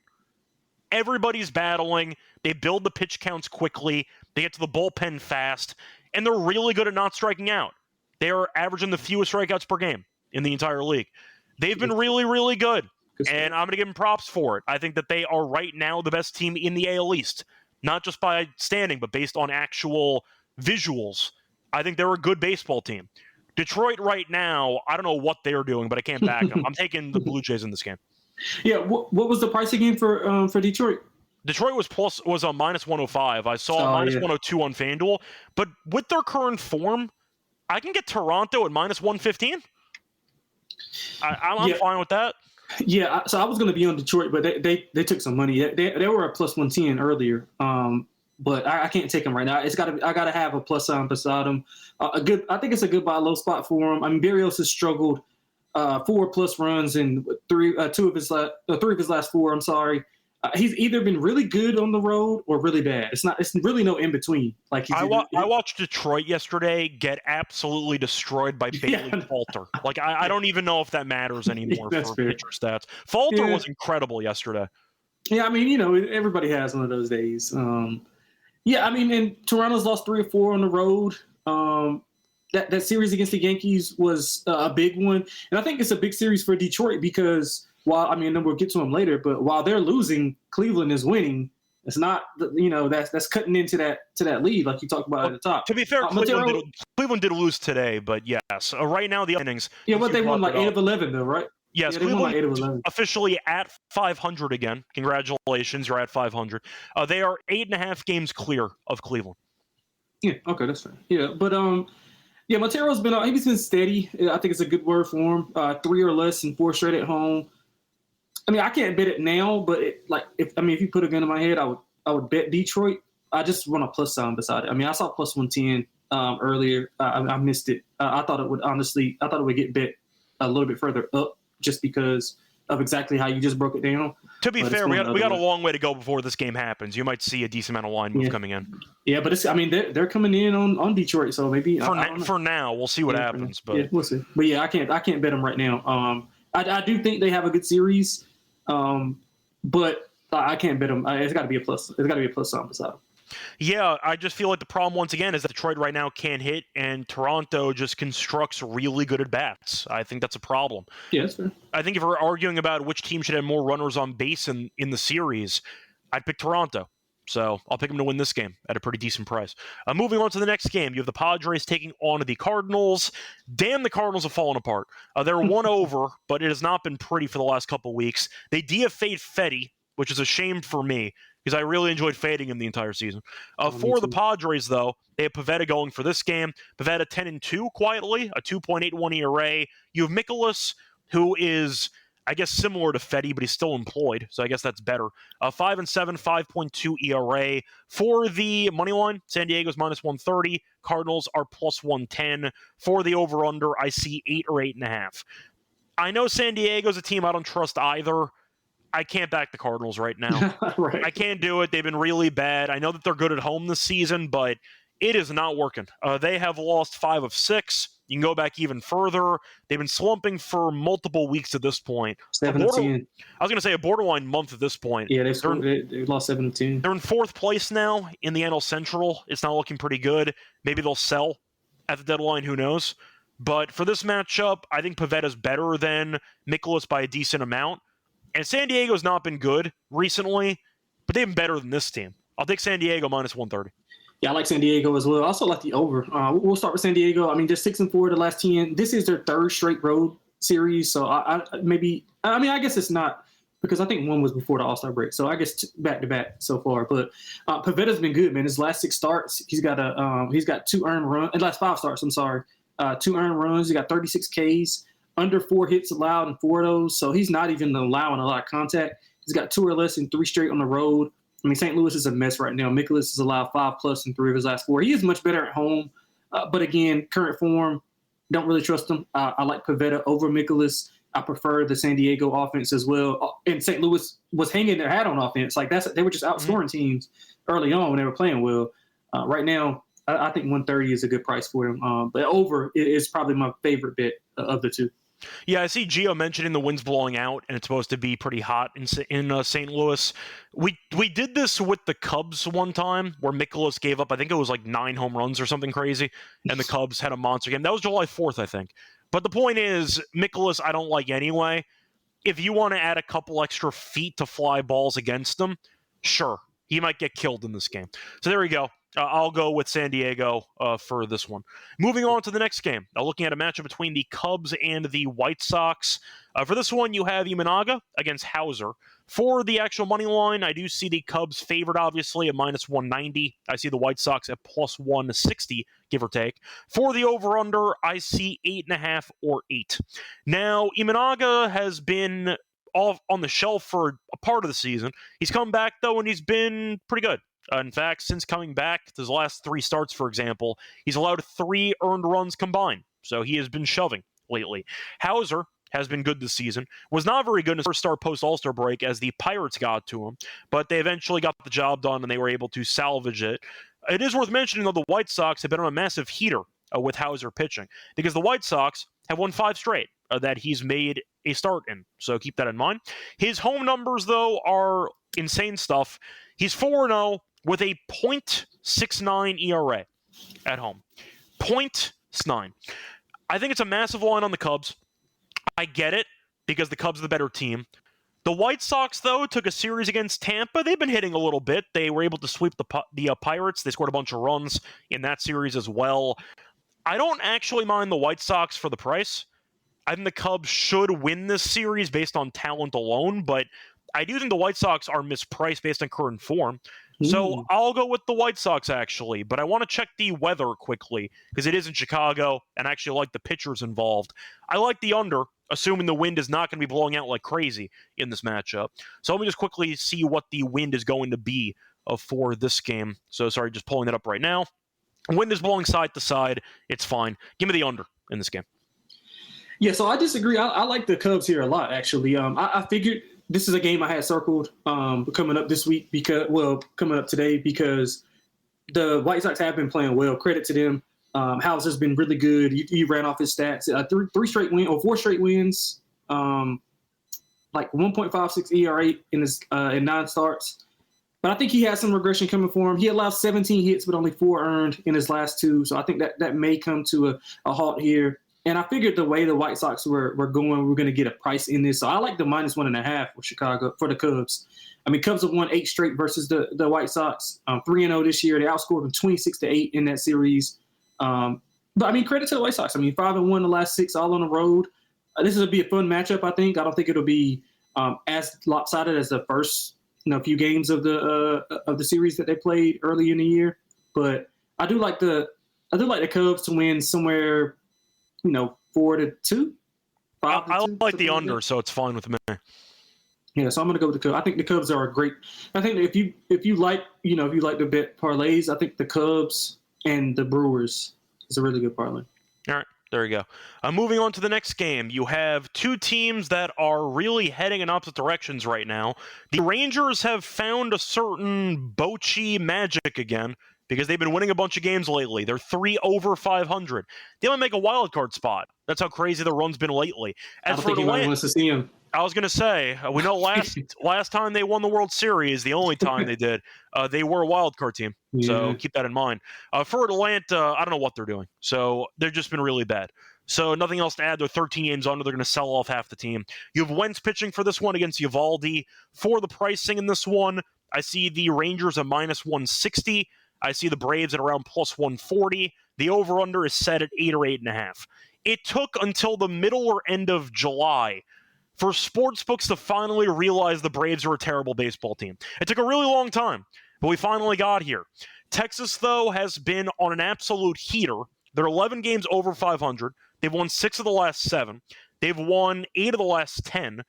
Everybody's battling. They build the pitch counts quickly. They get to the bullpen fast, and they're really good at not striking out. They are averaging the fewest strikeouts per game in the entire league. They've been really, really good, and I'm going to give them props for it. I think that they are right now the best team in the AL East, not just by standing, but based on actual visuals. I think they're a good baseball team. Detroit right now, I don't know what they're doing, but I can't back them. I'm taking the Blue Jays in this game. Yeah, what was the price again for Detroit? Detroit was a minus 105. I saw minus 102 on FanDuel, but with their current form, I can get Toronto at minus 115. I'm fine with that. Yeah, so I was going to be on Detroit, but they took some money. They were at plus 110 earlier, but I can't take them right now. I got to have a plus sign beside them. I think it's a good buy low spot for them. I mean, Berrios has struggled 4+ runs in three of his last four. I'm sorry. He's either been really good on the road or really bad. It's really no in between. Like I watched Detroit yesterday get absolutely destroyed by Bailey Falter. Like I don't even know if that matters anymore for pitcher stats. Falter was incredible yesterday. Yeah, I mean, everybody has one of those days. Yeah, I mean, and Toronto's lost 3 or 4 on the road. That series against the Yankees was a big one, and I think it's a big series for Detroit because then we'll get to them later. But while they're losing, Cleveland is winning. It's not, that's cutting into that lead like you talked about at the top. To be fair, Cleveland did lose today, but yes, right now the innings. Yeah, but they won like 8 of 11 though, right? Yes, Cleveland like 8 of 11. Officially at 500 again. Congratulations, you're at 500. They are 8.5 games clear of Cleveland. Yeah, okay, that's fair. Yeah, but Montero's he's been steady. I think it's a good word for him. 3 or less and 4 straight at home. I mean, I can't bet it now, but if you put a gun in my head, I would bet Detroit. I just want a plus sign beside it. I mean, I saw plus 110 earlier. I missed it. I thought it would get bet a little bit further up just because of exactly how you just broke it down. To be fair, we got a long way to go before this game happens. You might see a decent amount of line move coming in. Yeah, but they're coming in on Detroit, so maybe for now we'll see what happens. But we'll see. But yeah, I can't bet them right now. I do think they have a good series, but I can't bet them. It's got to be a plus. It's got to be a plus sign beside them. Yeah, I just feel like the problem once again is that Detroit right now can't hit, and Toronto just constructs really good at bats. I think that's a problem. Yeah, that's fair. I think if we're arguing about which team should have more runners on base in the series, I'd pick Toronto. So I'll pick them to win this game at a pretty decent price. Moving on to the next game, you have the Padres taking on the Cardinals. Damn, the Cardinals have fallen apart. They're 1 over, but it has not been pretty for the last couple of weeks. They DFA'd Fetty, which is a shame for me, because I really enjoyed fading him the entire season. For the Padres, though, they have Pivetta going for this game. Pivetta 10-2 quietly, a 2.81 ERA. You have Mikolas, who is, I guess, similar to Fetty, but he's still employed, so I guess that's better. 5-7, 5.2 ERA. For the money line, San Diego's minus 130. Cardinals are plus 110. For the over-under, I see 8 or 8.5. I know San Diego's a team I don't trust either. I can't back the Cardinals right now. Right. I can't do it. They've been really bad. I know that they're good at home this season, but it is not working. They have lost 5 of 6. You can go back even further. They've been slumping for multiple weeks at this point. 7-10. I was going to say a borderline month at this point. Yeah, they lost 7-10. They're in 4th place now in the NL Central. It's not looking pretty good. Maybe they'll sell at the deadline. Who knows? But for this matchup, I think Pavetta's better than Mikolas by a decent amount. And San Diego's not been good recently, but they've been better than this team. I'll take San Diego minus 130. Yeah, I like San Diego as well. I also like the over. We'll start with San Diego. I mean, they're 6-4 the last 10. This is their 3rd straight road series. So I guess it's not, because I think one was before the All-Star break. So I guess back-to-back so far. But Pavetta's been good, man. His last 6 starts, he's got 2 earned runs. Last 5 starts, 2 earned runs. He got 36 Ks. Under 4 hits allowed in 4 of those, so he's not even allowing a lot of contact. He's got 2 or less in 3 straight on the road. I mean, St. Louis is a mess right now. Mikolas has allowed 5+ in 3 of his last 4. He is much better at home, but again, current form, don't really trust him. I like Pivetta over Mikolas. I prefer the San Diego offense as well. And St. Louis was hanging their hat on offense. Like they were just outscoring teams early on when they were playing well. Right now, I think 130 is a good price for him. But over is probably my favorite bet of the two. Yeah, I see Gio mentioning the wind's blowing out, and it's supposed to be pretty hot in St. Louis. We did this with the Cubs one time, where Mikolas gave up, I think it was like 9 home runs or something crazy, and the Cubs had a monster game. That was July 4th, I think. But the point is, Mikolas I don't like anyway. If you want to add a couple extra feet to fly balls against him, sure, he might get killed in this game. So there we go. I'll go with San Diego for this one. Moving on to the next game. Looking at a matchup between the Cubs and the White Sox. For this one, you have Imanaga against Hauser. For the actual money line, I do see the Cubs favored, obviously, at minus 190. I see the White Sox at plus 160, give or take. For the over-under, I see 8.5 or 8. Now, Imanaga has been off on the shelf for a part of the season. He's come back, though, and he's been pretty good. In fact, since coming back, his last 3 starts, for example, he's allowed 3 earned runs combined. So he has been shoving lately. Hauser has been good this season. Was not very good in his first start post-All-Star break as the Pirates got to him, but they eventually got the job done and they were able to salvage it. It is worth mentioning, though, the White Sox have been on a massive heater with Hauser pitching because the White Sox have won 5 straight that he's made a start in. So keep that in mind. His home numbers, though, are insane stuff. He's 4-0 with a .69 ERA at home. .9. I think it's a massive line on the Cubs. I get it, because the Cubs are the better team. The White Sox, though, took a series against Tampa. They've been hitting a little bit. They were able to sweep the Pirates. They scored a bunch of runs in that series as well. I don't actually mind the White Sox for the price. I think the Cubs should win this series based on talent alone, but I do think the White Sox are mispriced based on current form. So I'll go with the White Sox, actually. But I want to check the weather quickly because it is in Chicago, and I actually like the pitchers involved. I like the under, assuming the wind is not going to be blowing out like crazy in this matchup. So let me just quickly see what the wind is going to be for this game. So sorry, just pulling it up right now. Wind is blowing side to side. It's fine. Give me the under in this game. Yeah, so I disagree. I like the Cubs here a lot, actually. I figured this is a game I had circled coming up this week coming up today because the White Sox have been playing well. Credit to them. Hauser's been really good. He ran off his stats. 4 straight wins. Like 1.56 ERA in 9 starts. But I think he has some regression coming for him. He allowed 17 hits, but only 4 earned in his last 2. So I think that may come to a halt here. And I figured the way the White Sox were going, we were going to get a price in this. So I like the minus 1.5 for the Cubs. I mean, Cubs have won 8 straight versus the White Sox. 3-0 this year. They outscored them 26-8 in that series. But I mean, credit to the White Sox. I mean, 5-1 the last 6, all on the road. This will be a fun matchup, I think. I don't think it'll be as lopsided as the first few games of the series that they played early in the year. But I do like the Cubs to win somewhere 4-2. I like the under, so it's fine with me. Yeah, so I'm going to go with the Cubs. I think the Cubs are a great. I think if you like to bet parlays, I think the Cubs and the Brewers is a really good parlay. All right, there we go. Moving on to the next game, you have 2 teams that are really heading in opposite directions right now. The Rangers have found a certain Bochy magic again, because they've been winning a bunch of games lately. They're 3 over 500. They only make a wild card spot. That's how crazy the run's been lately. I don't think anybody wants to see him. I was going to say, we know last time they won the World Series, the only time they did, they were a wild card team. Yeah. So keep that in mind. For Atlanta, I don't know what they're doing. So they've just been really bad. So nothing else to add. They're 13 games under. They're going to sell off half the team. You have Wentz pitching for this one against Eovaldi. For the pricing in this one, I see the Rangers at minus 160. I see the Braves at around plus 140. The over-under is set at 8 or 8.5. It took until the middle or end of July for sportsbooks to finally realize the Braves are a terrible baseball team. It took a really long time, but we finally got here. Texas, though, has been on an absolute heater. They're 11 games over 500. They've won 6 of the last 7. They've won 8 of the last 10.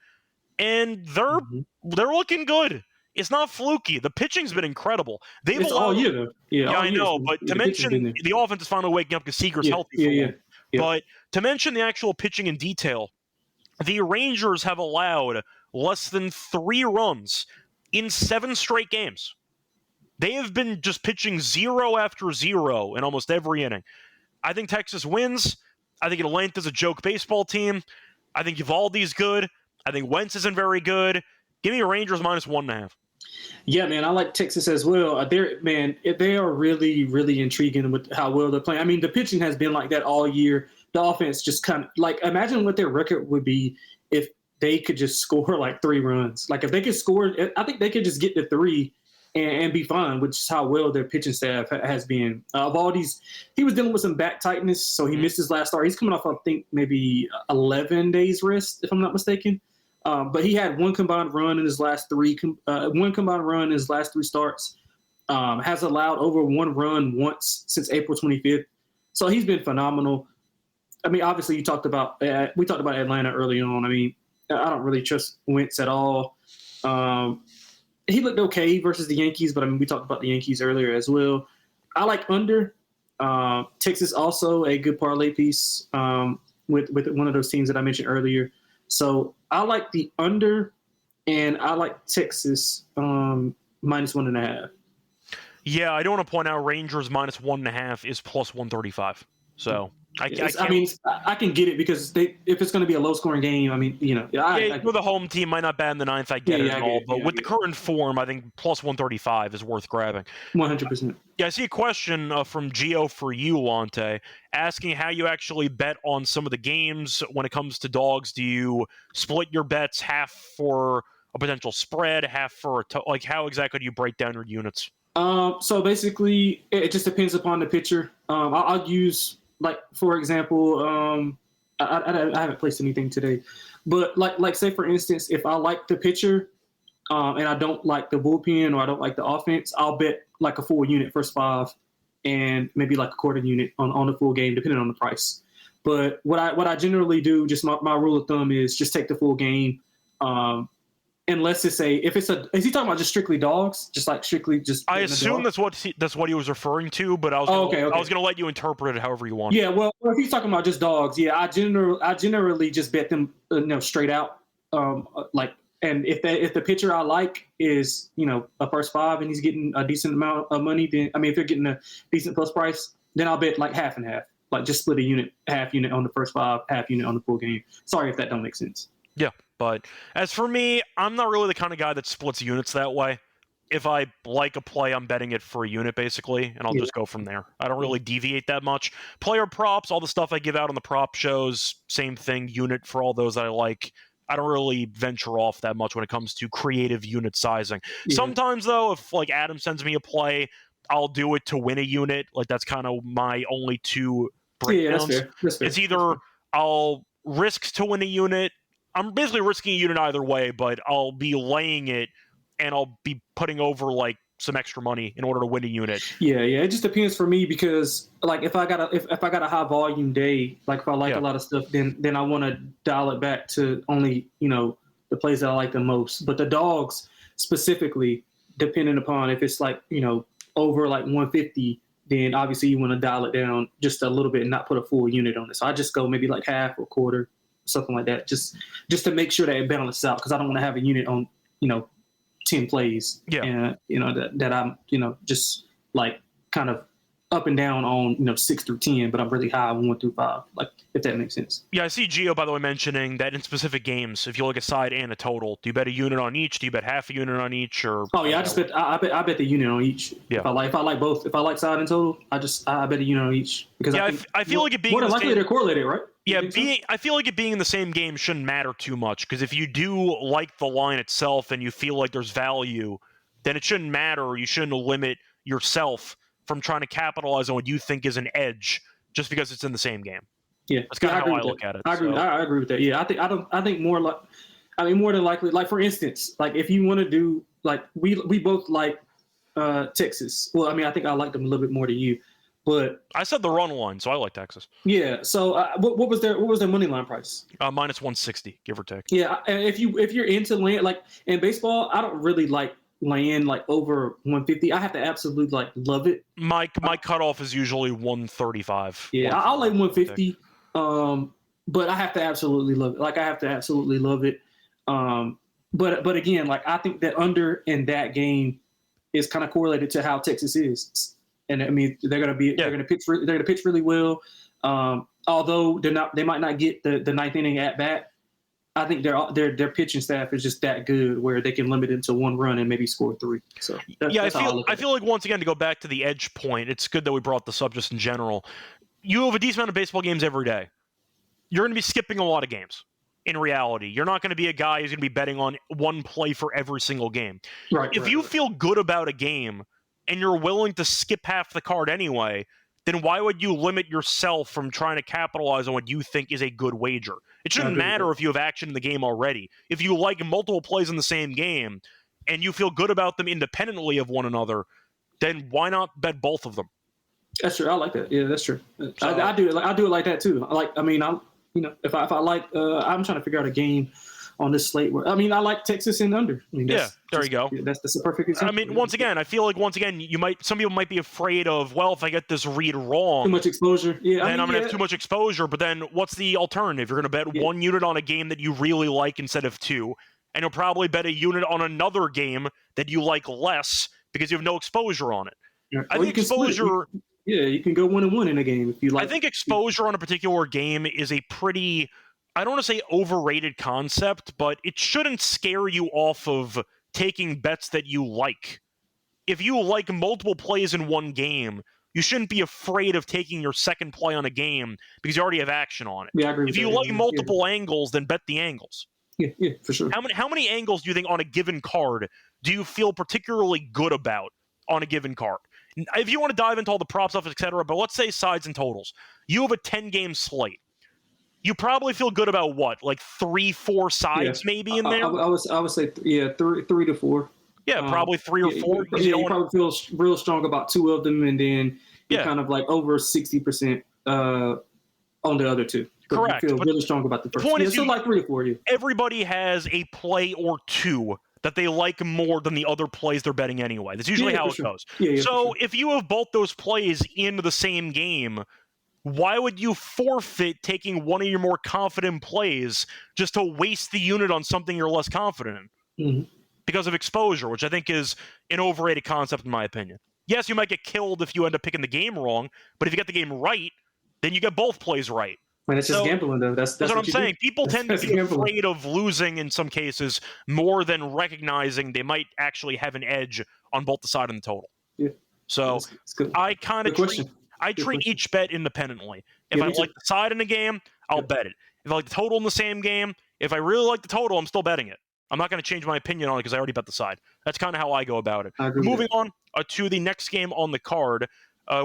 And they're looking good. It's not fluky. The pitching's been incredible. It's all year, though. Yeah, I know. But to mention, the offense is finally waking up because Seager's healthy. Yeah. But to mention the actual pitching in detail, the Rangers have allowed less than 3 runs in 7 straight games. They have been just pitching 0 after 0 in almost every inning. I think Texas wins. I think Atlanta's a joke baseball team. I think Evaldi's good. I think Wentz isn't very good. Give me Rangers -1.5. Yeah, man, I like Texas as well. They are really, really intriguing with how well they're playing. I mean, the pitching has been like that all year. The offense just kind of like, imagine what their record would be if they could just score like 3 runs. Like if they could score, I think they could just get to 3 and be fine, which is how well their pitching staff has been. Evaldi's, he was dealing with some back tightness, so he missed his last start. He's coming off, I think, maybe 11 days rest, if I'm not mistaken. But he had one combined run in his last 3 starts. Has allowed over 1 run once since April 25th. So he's been phenomenal. I mean, obviously, we talked about Atlanta early on. I mean, I don't really trust Wentz at all. He looked okay versus the Yankees, but I mean, we talked about the Yankees earlier as well. I like under. Texas also a good parlay piece with one of those teams that I mentioned earlier. So I like the under, and I like Texas -1.5. Yeah, I do want to point out Rangers -1.5 is +135. So I can get it because if it's going to be a low-scoring game, I mean, with the home team might not bat in the 9th. I get it at all, but with the current form, I think +135 is worth grabbing. 100%. Yeah, I see a question from Gio for you, Lonte, asking how you actually bet on some of the games when it comes to dogs. Do you split your bets, half for a potential spread, half for how exactly do you break down your units? So basically, it just depends upon the pitcher. I'll use, like, for example, I haven't placed anything today, but like say for instance, if I like the pitcher and I don't like the bullpen or I don't like the offense, I'll bet like a full unit first 5 and maybe like a quarter unit on the full game, depending on the price. But what I generally do, just my rule of thumb is just take the full game. Unless it's is he talking about just strictly dogs? Just like strictly just. I assume that's what he was referring to, but I was going to let you interpret it however you want. Yeah, well, if he's talking about just dogs, yeah, I generally just bet them, straight out. And if the pitcher I like is a first 5 and he's getting a decent amount of money, then if they're getting a decent plus price, then I'll bet like half and half, like just split a unit, half unit on the first 5, half unit on the full game. Sorry if that don't make sense. Yeah. But as for me, I'm not really the kind of guy that splits units that way. If I like a play, I'm betting it for a unit, basically, and I'll just go from there. I don't really deviate that much. Player props, all the stuff I give out on the prop shows, same thing, unit for all those that I like. I don't really venture off that much when it comes to creative unit sizing. Yeah. Sometimes, though, if like Adam sends me a play, I'll do it to win a unit. Like that's kind of my only 2 breakdowns. Yeah, that's fair. It's either I'll risk to win a unit. I'm basically risking a unit either way, but I'll be laying it and I'll be putting over like some extra money in order to win a unit. Yeah. It just depends for me because like if I got a high volume day, like if I like a lot of stuff, then I want to dial it back to only the plays that I like the most. But the dogs specifically, depending upon if it's like over like 150, then obviously you want to dial it down just a little bit and not put a full unit on it. So I just go maybe like half or quarter. Something like that, just to make sure that it balances out, because I don't want to have a unit on 10 plays, and that I'm just like kind of up and down on 6 through 10, but I'm really high on 1 through 5, like if that makes sense. Yeah, I see Gio, by the way, mentioning that in specific games, if you look at side and a total, do you bet a unit on each? Do you bet half a unit on each? Or I bet the unit on each. Yeah. If I like both, if I like side and total, I bet a unit on each, because I feel like it being more than likely they're correlated, right? Yeah, I feel like it being in the same game shouldn't matter too much, because if you do like the line itself and you feel like there's value, then it shouldn't matter. You shouldn't limit yourself from trying to capitalize on what you think is an edge just because it's in the same game. Yeah, that's kind of how I look at it. I agree with that. Yeah, I think more than likely, like for instance, like if you want to do like we both like Texas. Well, I think I like them a little bit more than you. But I said the run line, so I like Texas. Yeah. So what was their money line price? -160, give or take. Yeah, and if you're into land, like in baseball, I don't really like land like over 150. I have to absolutely like love it. My cutoff is usually 135. Yeah, I'll lay 150. But I have to absolutely love it. Like I have to absolutely love it. But again, like I think that under in that game is kind of correlated to how Texas is. And they're going to pitch really well. Although they might not get the ninth inning at bat, I think their pitching staff is just that good where they can limit it to one run and maybe score 3. So I feel like once again, to go back to the edge point, it's good that we brought this up just in general. You have a decent amount of baseball games every day. You're going to be skipping a lot of games. In reality, you're not going to be a guy who's going to be betting on one play for every single game. If you feel good about a game and you're willing to skip half the card anyway, then why would you limit yourself from trying to capitalize on what you think is a good wager? It shouldn't matter if you have action in the game already. If you like multiple plays in the same game and you feel good about them independently of one another, then why not bet both of them? That's true. I like that. Yeah, that's true. So, I do it like that too. If I like, I'm trying to figure out a game on this slate where, I like Texas and under. You go. That's the perfect example. Once again, I feel like some people might be afraid of, well, if I get this read wrong, too much exposure. Yeah, then I'm gonna have too much exposure. But then what's the alternative? You're gonna bet one unit on a game that you really like instead of 2, and you'll probably bet a unit on another game that you like less because you have no exposure on it. Yeah. I think exposure. You can go 1-1 in a game if you like. I think exposure on a particular game is a pretty, I don't want to say overrated concept, but it shouldn't scare you off of taking bets that you like. If you like multiple plays in one game, you shouldn't be afraid of taking your second play on a game because you already have action on it. Yeah, I agree. If you like multiple angles, then bet the angles. Yeah, for sure. How many angles do you think on a given card do you feel particularly good about on a given card? If you want to dive into all the prop stuff, etc., but let's say sides and totals. You have a 10-game slate. You probably feel good about what, like 3-4 sides maybe in there? I would say 3 to 4. Yeah, probably 3 or 4. You probably feel real strong about 2 of them, and then you're kind of like over 60% on the other 2. Correct. You feel really strong about the first. The point is, so like 3 to 4. Everybody has a play or 2 that they like more than the other plays they're betting anyway. That's usually how it goes. So if you have both those plays in the same game, why would you forfeit taking one of your more confident plays just to waste the unit on something you're less confident in? Mm-hmm. Because of exposure, which I think is an overrated concept in my opinion. Yes, you might get killed if you end up picking the game wrong, but if you get the game right, then you get both plays right. Man, it's just gambling, though. That's what I'm saying. Do. People tend to be afraid of losing in some cases more than recognizing they might actually have an edge on both the side and the total. Yeah. So I kind of treat each bet independently. If I like the side in the game, I'll bet it. If I like the total in the same game, if I really like the total, I'm still betting it. I'm not going to change my opinion on it because I already bet the side. That's kind of how I go about it. Moving on to the next game on the card.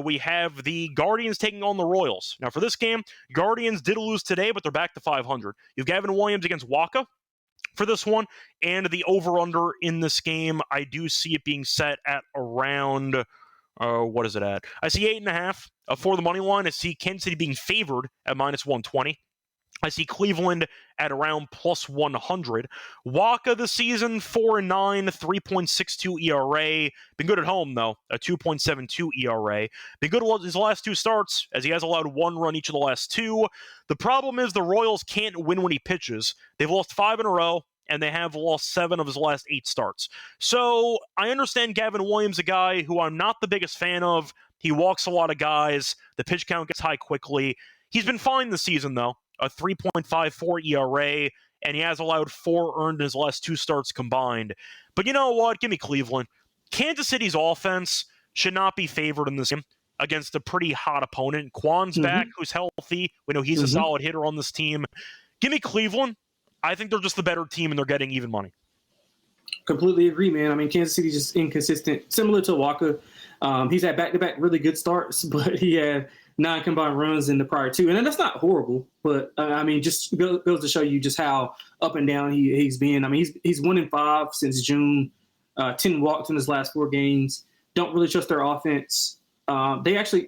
We have the Guardians taking on the Royals. Now, for this game, Guardians did lose today, but they're back to 500. You have Gavin Williams against Waka for this one, and the over-under in this game, I do see it being set at around, what is it at? I see 8.5 for the money line. I see Kansas City being favored at minus 120. I see Cleveland at around plus 100. Waka this season, 4-9, 3.62 ERA. Been good at home, though, a 2.72 ERA. Been good at his last 2 starts, as he has allowed 1 run each of the last 2. The problem is the Royals can't win when he pitches. They've lost 5 in a row, and they have lost 7 of his last 8 starts. So I understand Gavin Williams, a guy who I'm not the biggest fan of. He walks a lot of guys. The pitch count gets high quickly. He's been fine this season, though. A 3.54 ERA, and he has allowed 4 earned in his last 2 starts combined. But you know what? Give me Cleveland. Kansas City's offense should not be favored in this game against a pretty hot opponent. Kwan's back, who's healthy. We know he's a solid hitter on this team. Give me Cleveland. I think they're just the better team, and they're getting even money. Completely agree, man. I mean, Kansas City's just inconsistent, similar to Waka. He's had back-to-back really good starts, but he had 9 combined runs in the prior 2. And that's not horrible, but I mean, just goes to show you just how up and down he's been. I mean, he's 1-5 since June, 10 walks in his last 4 games. Don't really trust their offense. Kansas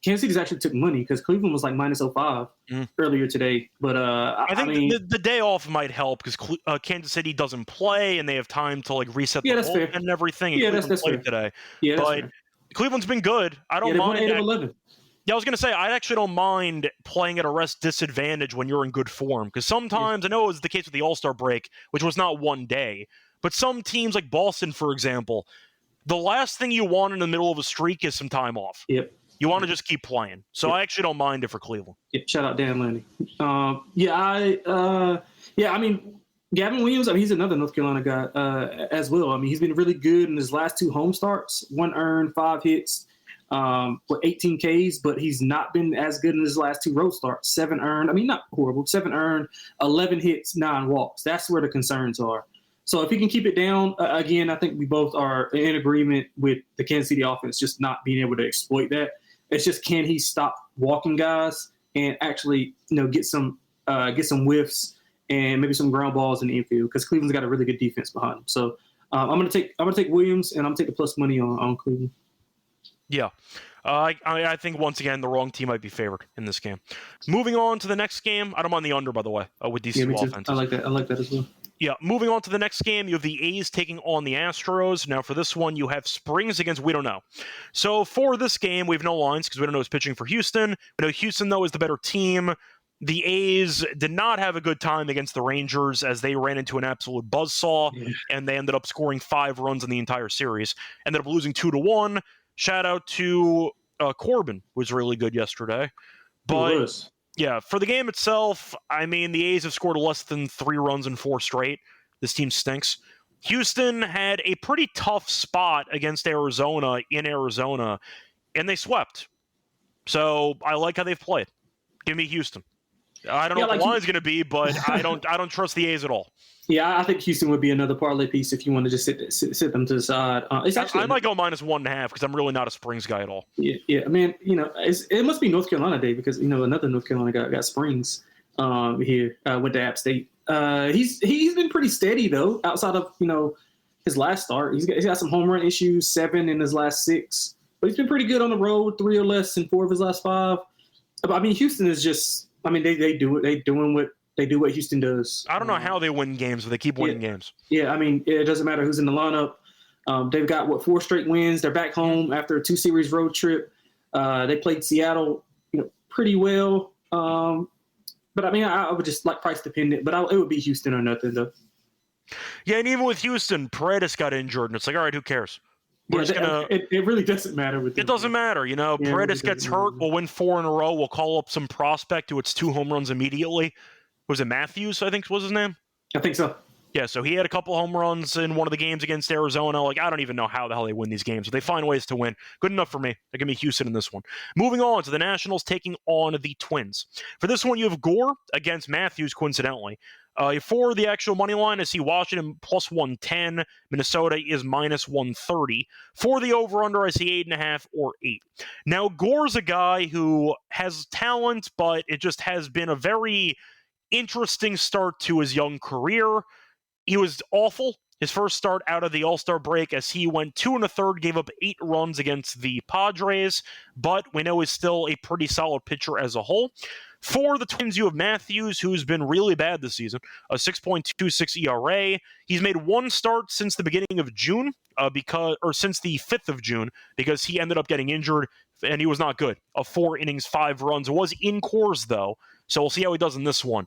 City's actually took money because Cleveland was like minus 0.5 earlier today. But I think the day off might help because Kansas City doesn't play and they have time to like reset the bullpen and everything. Yeah, that's fair. Today. Yeah, but fair. Cleveland's been good. I don't mind. 8 of 11. Yeah, I was going to say, I actually don't mind playing at a rest disadvantage when you're in good form. Because sometimes, I know it was the case with the All-Star break, which was not one day, but some teams like Boston, for example, the last thing you want in the middle of a streak is some time off. Yep. You want to just keep playing. So I actually don't mind it for Cleveland. Yeah, shout out Dan Lanning. I mean, Gavin Williams, I mean, he's another North Carolina guy as well. I mean, he's been really good in his last 2 home starts, 1 earned, 5 hits, with 18 Ks, but he's not been as good in his last 2 road starts, 7 earned. I mean, not horrible, 7 earned, 11 hits, 9 walks. That's where the concerns are. So if he can keep it down, again, I think we both are in agreement with the Kansas City offense just not being able to exploit that. It's just, can he stop walking guys and actually, get some whiffs and maybe some ground balls in the infield, because Cleveland's got a really good defense behind him. So I'm gonna take Williams, and I'm gonna take the plus money on Cleveland. Yeah. I think, once again, the wrong team might be favored in this game. Moving on to the next game. I don't mind the under, by the way, with these two offenses. I like that as well. Yeah, moving on to the next game, you have the A's taking on the Astros. Now, for this one, you have Springs against we don't know. So for this game, we have no lines because we don't know who's pitching for Houston. We know Houston, though, is the better team. The A's did not have a good time against the Rangers as they ran into an absolute buzzsaw, and they ended up scoring 5 runs in the entire series. Ended up losing 2-1. Shout out to Corbin, who was really good yesterday. But yeah, for the game itself, I mean, the A's have scored less than 3 runs in 4 straight. This team stinks. Houston had a pretty tough spot against Arizona in Arizona, and they swept. So I like how they've played. Give me Houston. I don't know what the line's going to be, but I don't trust the A's at all. Yeah, I think Houston would be another parlay piece if you want to just sit them to the side. I might go -1.5 because I'm really not a Springs guy at all. Yeah. I mean, it must be North Carolina Day because another North Carolina guy got Springs here. Went to App State. He's been pretty steady though. Outside of his last start, he's got some home run issues, 7 in his last 6, but he's been pretty good on the road, 3 or less in 4 of his last 5. But I mean, Houston is just. I mean, they do it. They do what Houston does. I don't know how they win games, but they keep winning games. Yeah, I mean, it doesn't matter who's in the lineup. They've got 4 straight wins. They're back home after a 2-series road trip. They played Seattle, pretty well. But I mean, I would just like price dependent. But it would be Houston or nothing though. Yeah, and even with Houston, Paredes got injured, and it's like, all right, who cares? It really doesn't matter with them. It doesn't matter, Paredes gets hurt, we'll win 4 in a row, we'll call up some prospect who hits 2 home runs immediately. Was it Matthews, I think was his name? I think so. Yeah, so he had a couple home runs in one of the games against Arizona. Like, I don't even know how the hell they win these games, but they find ways to win. Good enough for me. They give me Houston in this one. Moving on to the Nationals taking on the Twins. For this one, you have Gore against Matthews, coincidentally. For the actual money line, I see Washington +110. Minnesota is -130. For the over-under, I see 8.5 or 8. Now, Gore's a guy who has talent, but it just has been a very interesting start to his young career. He was awful his first start out of the All-Star break as he went 2 1/3, gave up 8 runs against the Padres, but we know he's still a pretty solid pitcher as a whole. For the Twins, you have Matthews, who's been really bad this season, a 6.26 ERA. He's made 1 start since the beginning of June, since the 5th of June, because he ended up getting injured, and he was not good. 4 innings, 5 runs. It was in Coors, though, so we'll see how he does in this one.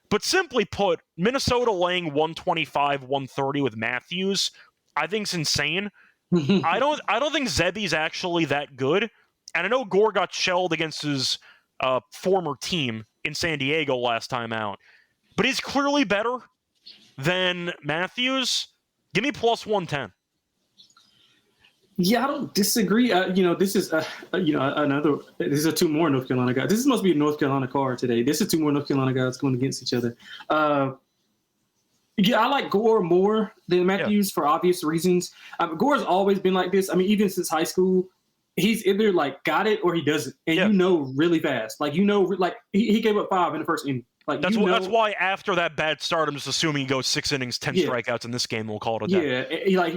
But simply put, Minnesota laying 125, 130 with Matthews, I think is insane. I don't think Zebby's actually that good. And I know Gore got shelled against his former team in San Diego last time out. But he's clearly better than Matthews. Give me +110. Yeah, I don't disagree. This is this is 2 more North Carolina guys. This must be a North Carolina card today. This is 2 more North Carolina guys going against each other. I like Gore more than Matthews for obvious reasons. Gore's always been like this. I mean, even since high school, he's either got it or he doesn't, and really fast. He gave up 5 in the first inning. That's why after that bad start, I'm just assuming he goes 6 innings, 10 strikeouts in this game. We'll call it a day. Yeah,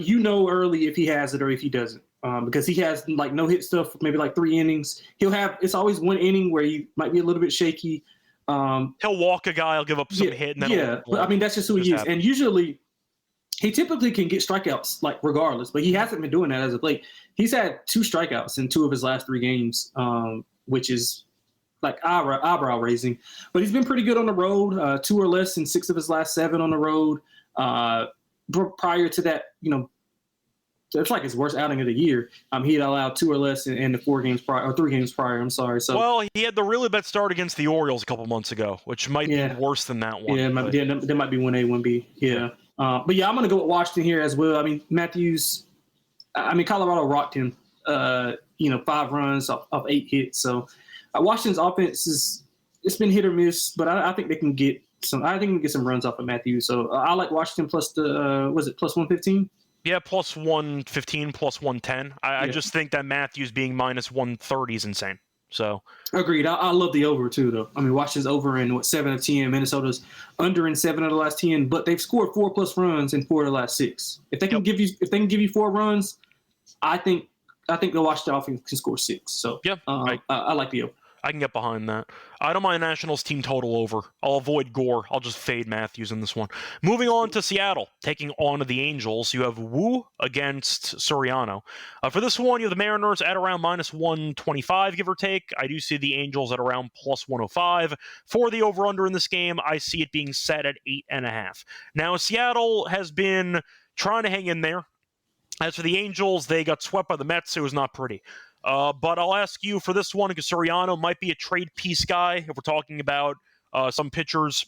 early if he has it or if he doesn't, because he has no hit stuff, maybe 3 innings. It's always 1 inning where he might be a little bit shaky. He'll walk a guy, he'll give up some hit, and then but I mean that's just who he is. And usually, he typically can get strikeouts regardless, but he hasn't been doing that as of late. He's had 2 strikeouts in 2 of his last 3 games, which is eyebrow raising, but he's been pretty good on the road. 2 or less in 6 of his last 7 on the road. Prior to that, it's like his worst outing of the year. He had allowed 2 or less in the 4 games prior, or 3 games prior. I'm sorry. So well, he had the really bad start against the Orioles a couple months ago, which might be worse than that one. Yeah, there might be 1A, 1B. Yeah. But yeah, I'm going to go with Washington here as well. I mean, Colorado rocked him. 5 runs off 8 hits. So Washington's offense it's been hit or miss, but I think they can get some. I think they can get some runs off of Matthews. So I like Washington plus the plus 115. Yeah, plus 115, plus 110. I just think that Matthews being minus 130 is insane. So agreed. I love the over too, though. I mean, Washington's over in 7 of 10. Minnesota's under in 7 of the last 10, but they've scored 4+ runs in 4 of the last 6. If they can give you 4 runs, I think the Washington offense can score 6. So I like the over. I can get behind that. I don't mind Nationals team total over. I'll avoid Gore. I'll just fade Matthews in this one. Moving on to Seattle, taking on the Angels. You have Wu against Soriano. For this one, you have the Mariners at around minus 125, give or take. I do see the Angels at around plus 105. For the over-under in this game, I see it being set at 8.5. Now, Seattle has been trying to hang in there. As for the Angels, they got swept by the Mets. It was not pretty. But I'll ask you for this one, because Soriano might be a trade piece guy if we're talking about some pitchers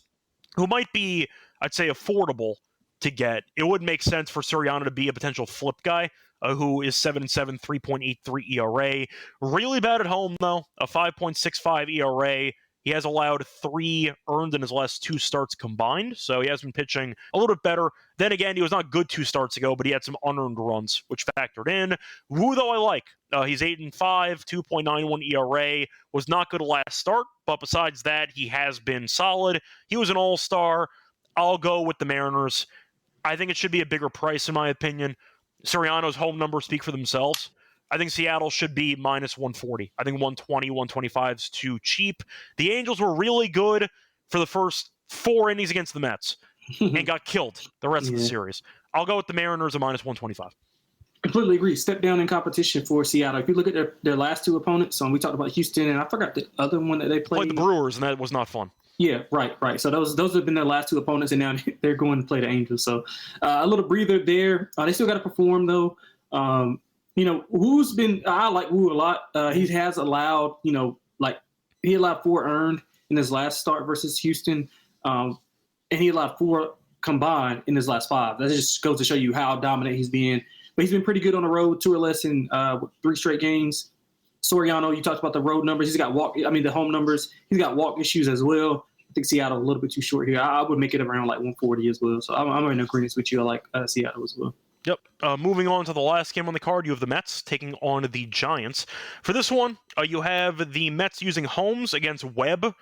who might be, I'd say, affordable to get. It would make sense for Soriano to be a potential flip guy who is 7-7, 3.83 ERA. Really bad at home, though, a 5.65 ERA. He has allowed 3 earned in his last 2 starts combined, so he has been pitching a little bit better. Then again, he was not good 2 starts ago, but he had some unearned runs, which factored in. Wu, though, I like. He's 8-5, 2.91 ERA. Was not good last start, but besides that, he has been solid. He was an all-star. I'll go with the Mariners. I think it should be a bigger price, in my opinion. Soriano's home numbers speak for themselves. I think Seattle should be minus 140. I think 120, 125 is too cheap. The Angels were really good for the first 4 innings against the Mets and got killed the rest of the series. I'll go with the Mariners at minus 125. Completely agree. Step down in competition for Seattle. If you look at their last 2 opponents, we talked about Houston, and I forgot the other one that they played. The Brewers, and that was not fun. Yeah, right. So those have been their last 2 opponents, and now they're going to play the Angels. So a little breather there. They still got to perform, though. Wu's been – I like Wu a lot. He has allowed, he allowed 4 earned in his last start versus Houston, and he allowed 4 combined in his last 5. That just goes to show you how dominant he's been. But he's been pretty good on the road, 2 or less in 3 straight games. Soriano, you talked about the road numbers. He's got the home numbers. He's got walk issues as well. I think Seattle a little bit too short here. I would make it around 140 as well. So I'm in agreement with you. I like Seattle as well. Yep. Moving on to the last game on the card, you have the Mets taking on the Giants. For this one, you have the Mets using Holmes against Webb.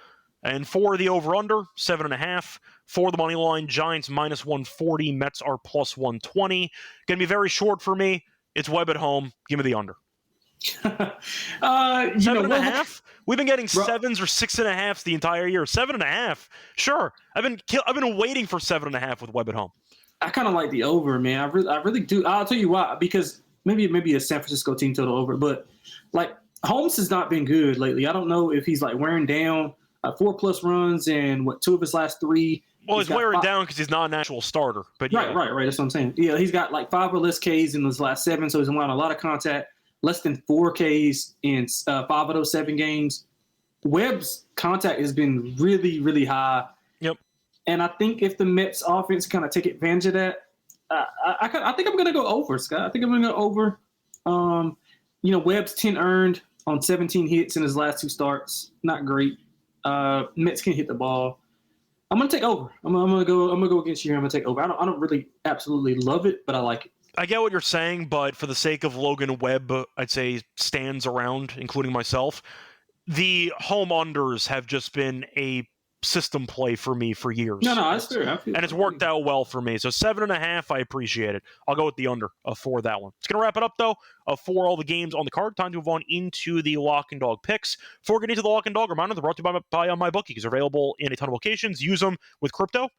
And for the over-under, 7.5. For the money line, Giants minus 140. Mets are plus 120. Going to be very short for me. It's Webb at home. Give me the under. 7.5? We've been getting 7s or 6.5s the entire year. 7.5? Sure. I've been waiting for 7.5 with Webb at home. I kind of like the over, man. I really do. I'll tell you why. Because maybe a San Francisco team total over, but Holmes has not been good lately. I don't know if he's wearing down. 4+ runs and 2 of his last 3. Well, he's wearing down because he's not an actual starter. But yeah. Right. That's what I'm saying. Yeah, he's got 5 or less Ks in his last 7, so he's allowed a lot of contact. Less than 4 Ks in 5 of those 7 games. Webb's contact has been really, really high. Yep. And I think if the Mets offense kind of take advantage of that, I think I'm going to go over, Scott. I think I'm going to go over. Webb's 10 earned on 17 hits in his last 2 starts. Not great. Mets can hit the ball. I'm going to take over. I'm going to go against you here. I'm going to take over. I don't really absolutely love it, but I like it. I get what you're saying, but for the sake of Logan Webb, I'd say stands around, including myself. The home unders have just been a system play for me for years. No, that's fair. And it's worked out well for me. So 7.5, I appreciate it. I'll go with the under for that one. It's going to wrap it up, though, for all the games on the card. Time to move on into the Lock and Dog picks. Before getting into the Lock and Dog, reminder, they're brought to you by MyBookie, because they're available in a ton of locations. Use them with crypto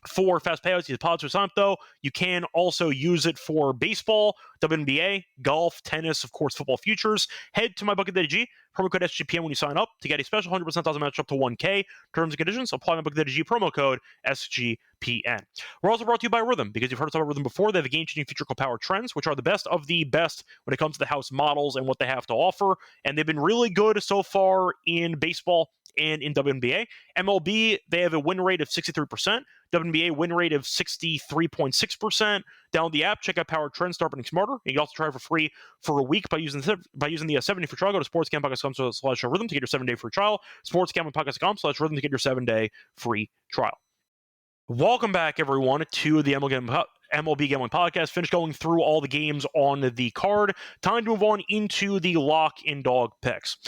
for fast payouts. Use pods or sign up, though. You can also use it for baseball, WNBA, golf, tennis, of course, football futures. Head to MyBookie.ag, promo code SGPN when you sign up to get a special 100% deposit match up to $1K. Terms and conditions apply. MyBookie.ag, promo code SGPN. SGPN. We're also brought to you by Rhythm, because you've heard us talk about Rhythm before. They have a game-changing feature called Power Trends, which are the best of the best when it comes to the house models and what they have to offer. And they've been really good so far in baseball and in WNBA. MLB, they have a win rate of 63%. WNBA win rate of 63.6%. Download the app, check out Power Trends, start betting smarter. You can also try it for free for a week by using the 7-day free trial. Go to sportsgamblingpodcast.com/rhythm to get your 7-day free trial. Sportsgamblingpodcast.com/rhythm to get your 7-day free trial. Welcome back, everyone, to the MLB Gambling Podcast. Finished going through all the games on the card. Time to move on into the lock and dog picks.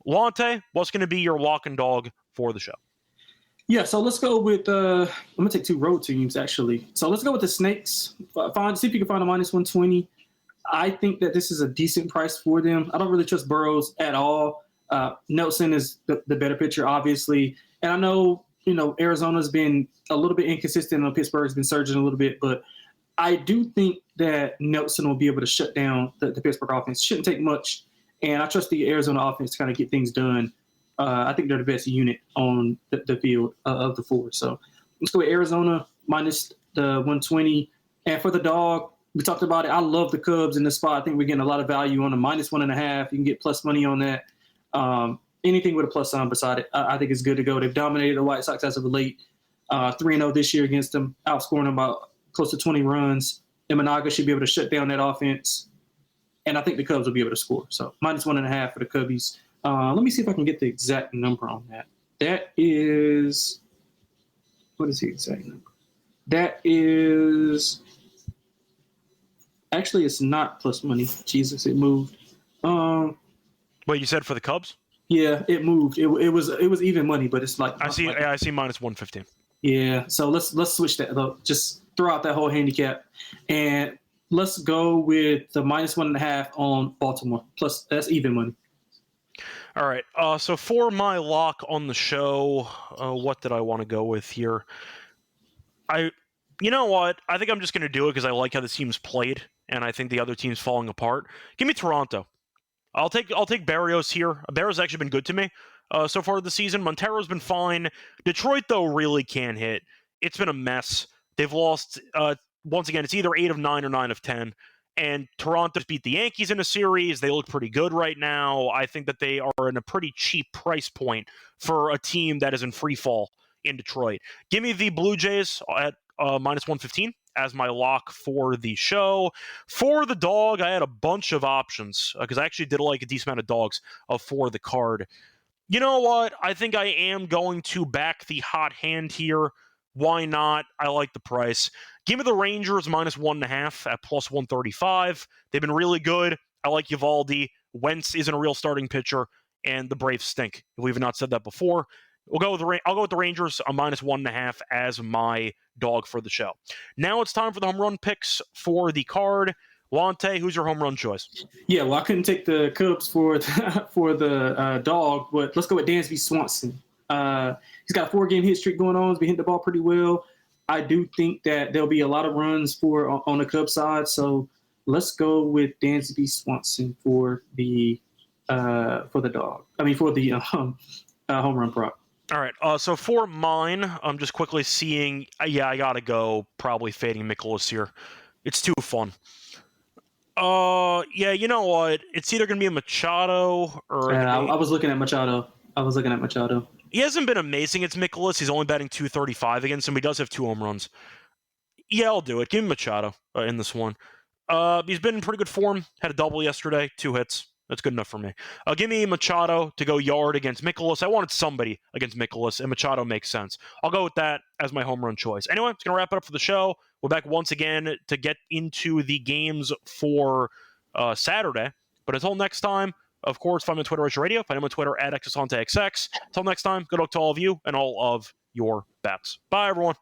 Lonte, what's going to be your lock and dog for the show? Yeah, so let's go with I'm going to take two road teams, actually. So let's go with the Snakes. See if you can find a -120. I think that this is a decent price for them. I don't really trust Burrows at all. Nelson is the better pitcher, obviously. And I know, Arizona's been a little bit inconsistent. I know Pittsburgh's been surging a little bit. But I do think that Nelson will be able to shut down the Pittsburgh offense. Shouldn't take much. And I trust the Arizona offense to kind of get things done. I think they're the best unit on the field of the four. So let's go with Arizona minus the 120. And for the dog, we talked about it. I love the Cubs in this spot. I think we're getting a lot of value on a -1.5. You can get plus money on that. Anything with a plus sign beside it, I think it's good to go. They've dominated the White Sox as of late. 3-0 this year against them, outscoring them about close to 20 runs. Imanaga should be able to shut down that offense. And I think the Cubs will be able to score. So -1.5 for the Cubbies. Let me see if I can get the exact number on that. That is – what is the exact number? That is – actually, it's not plus money. Jesus, it moved. Wait, you said for the Cubs? Yeah, it moved. It was even money, but it's like – I see -115. Yeah, so let's switch that though. Just throw out that whole handicap. And let's go with the -1.5 on Baltimore. Plus, that's even money. All right. So for my lock on the show, what did I want to go with here? You know what? I think I'm just going to do it because I like how the team's played, and I think the other team's falling apart. Give me Toronto. I'll take Berrios here. Berrios actually been good to me so far this season. Montero's been fine. Detroit, though, really can't hit. It's been a mess. They've lost, once again, it's either 8 of 9 or 9 of 10. And Toronto beat the Yankees in a series. They look pretty good right now. I think that they are in a pretty cheap price point for a team that is in free fall in Detroit. Give me the Blue Jays at -115 as my lock for the show. For the dog, I had a bunch of options because I actually did like a decent amount of dogs for the card. You know what? I think I am going to back the hot hand here. Why not? I like the price. Give me the Rangers -1.5 at plus 135. They've been really good. I like Eovaldi. Wentz isn't a real starting pitcher, and the Braves stink. If we've not said that before, I'll go with the Rangers on -1.5 as my dog for the show. Now it's time for the home run picks for the card. Lonte, who's your home run choice? Yeah, well, I couldn't take the Cubs for the dog, but let's go with Dansby Swanson. He's got a 4-game hit streak going on. He's been hitting the ball pretty well. I do think that there'll be a lot of runs on the Cubs side. So let's go with Dansby Swanson for the dog. I mean, for the home run prop. All right. So for mine, I'm just quickly seeing. Yeah, I gotta go. Probably fading Mikolas here. It's too fun. Yeah, you know what? It's either gonna be a Machado or. I was looking at Machado. He hasn't been amazing. It's Mikolas. He's only batting .235 against him. He does have 2 home runs. Yeah, I'll do it. Give me Machado in this one. He's been in pretty good form. Had a double yesterday. 2 hits. That's good enough for me. Give me Machado to go yard against Mikolas. I wanted somebody against Mikolas, and Machado makes sense. I'll go with that as my home run choice. Anyway, it's going to wrap it up for the show. We're back once again to get into the games for Saturday. But until next time, of course, find me on Twitter at Radio. Find me on Twitter at XSonteXX. Until next time, good luck to all of you and all of your bets. Bye, everyone.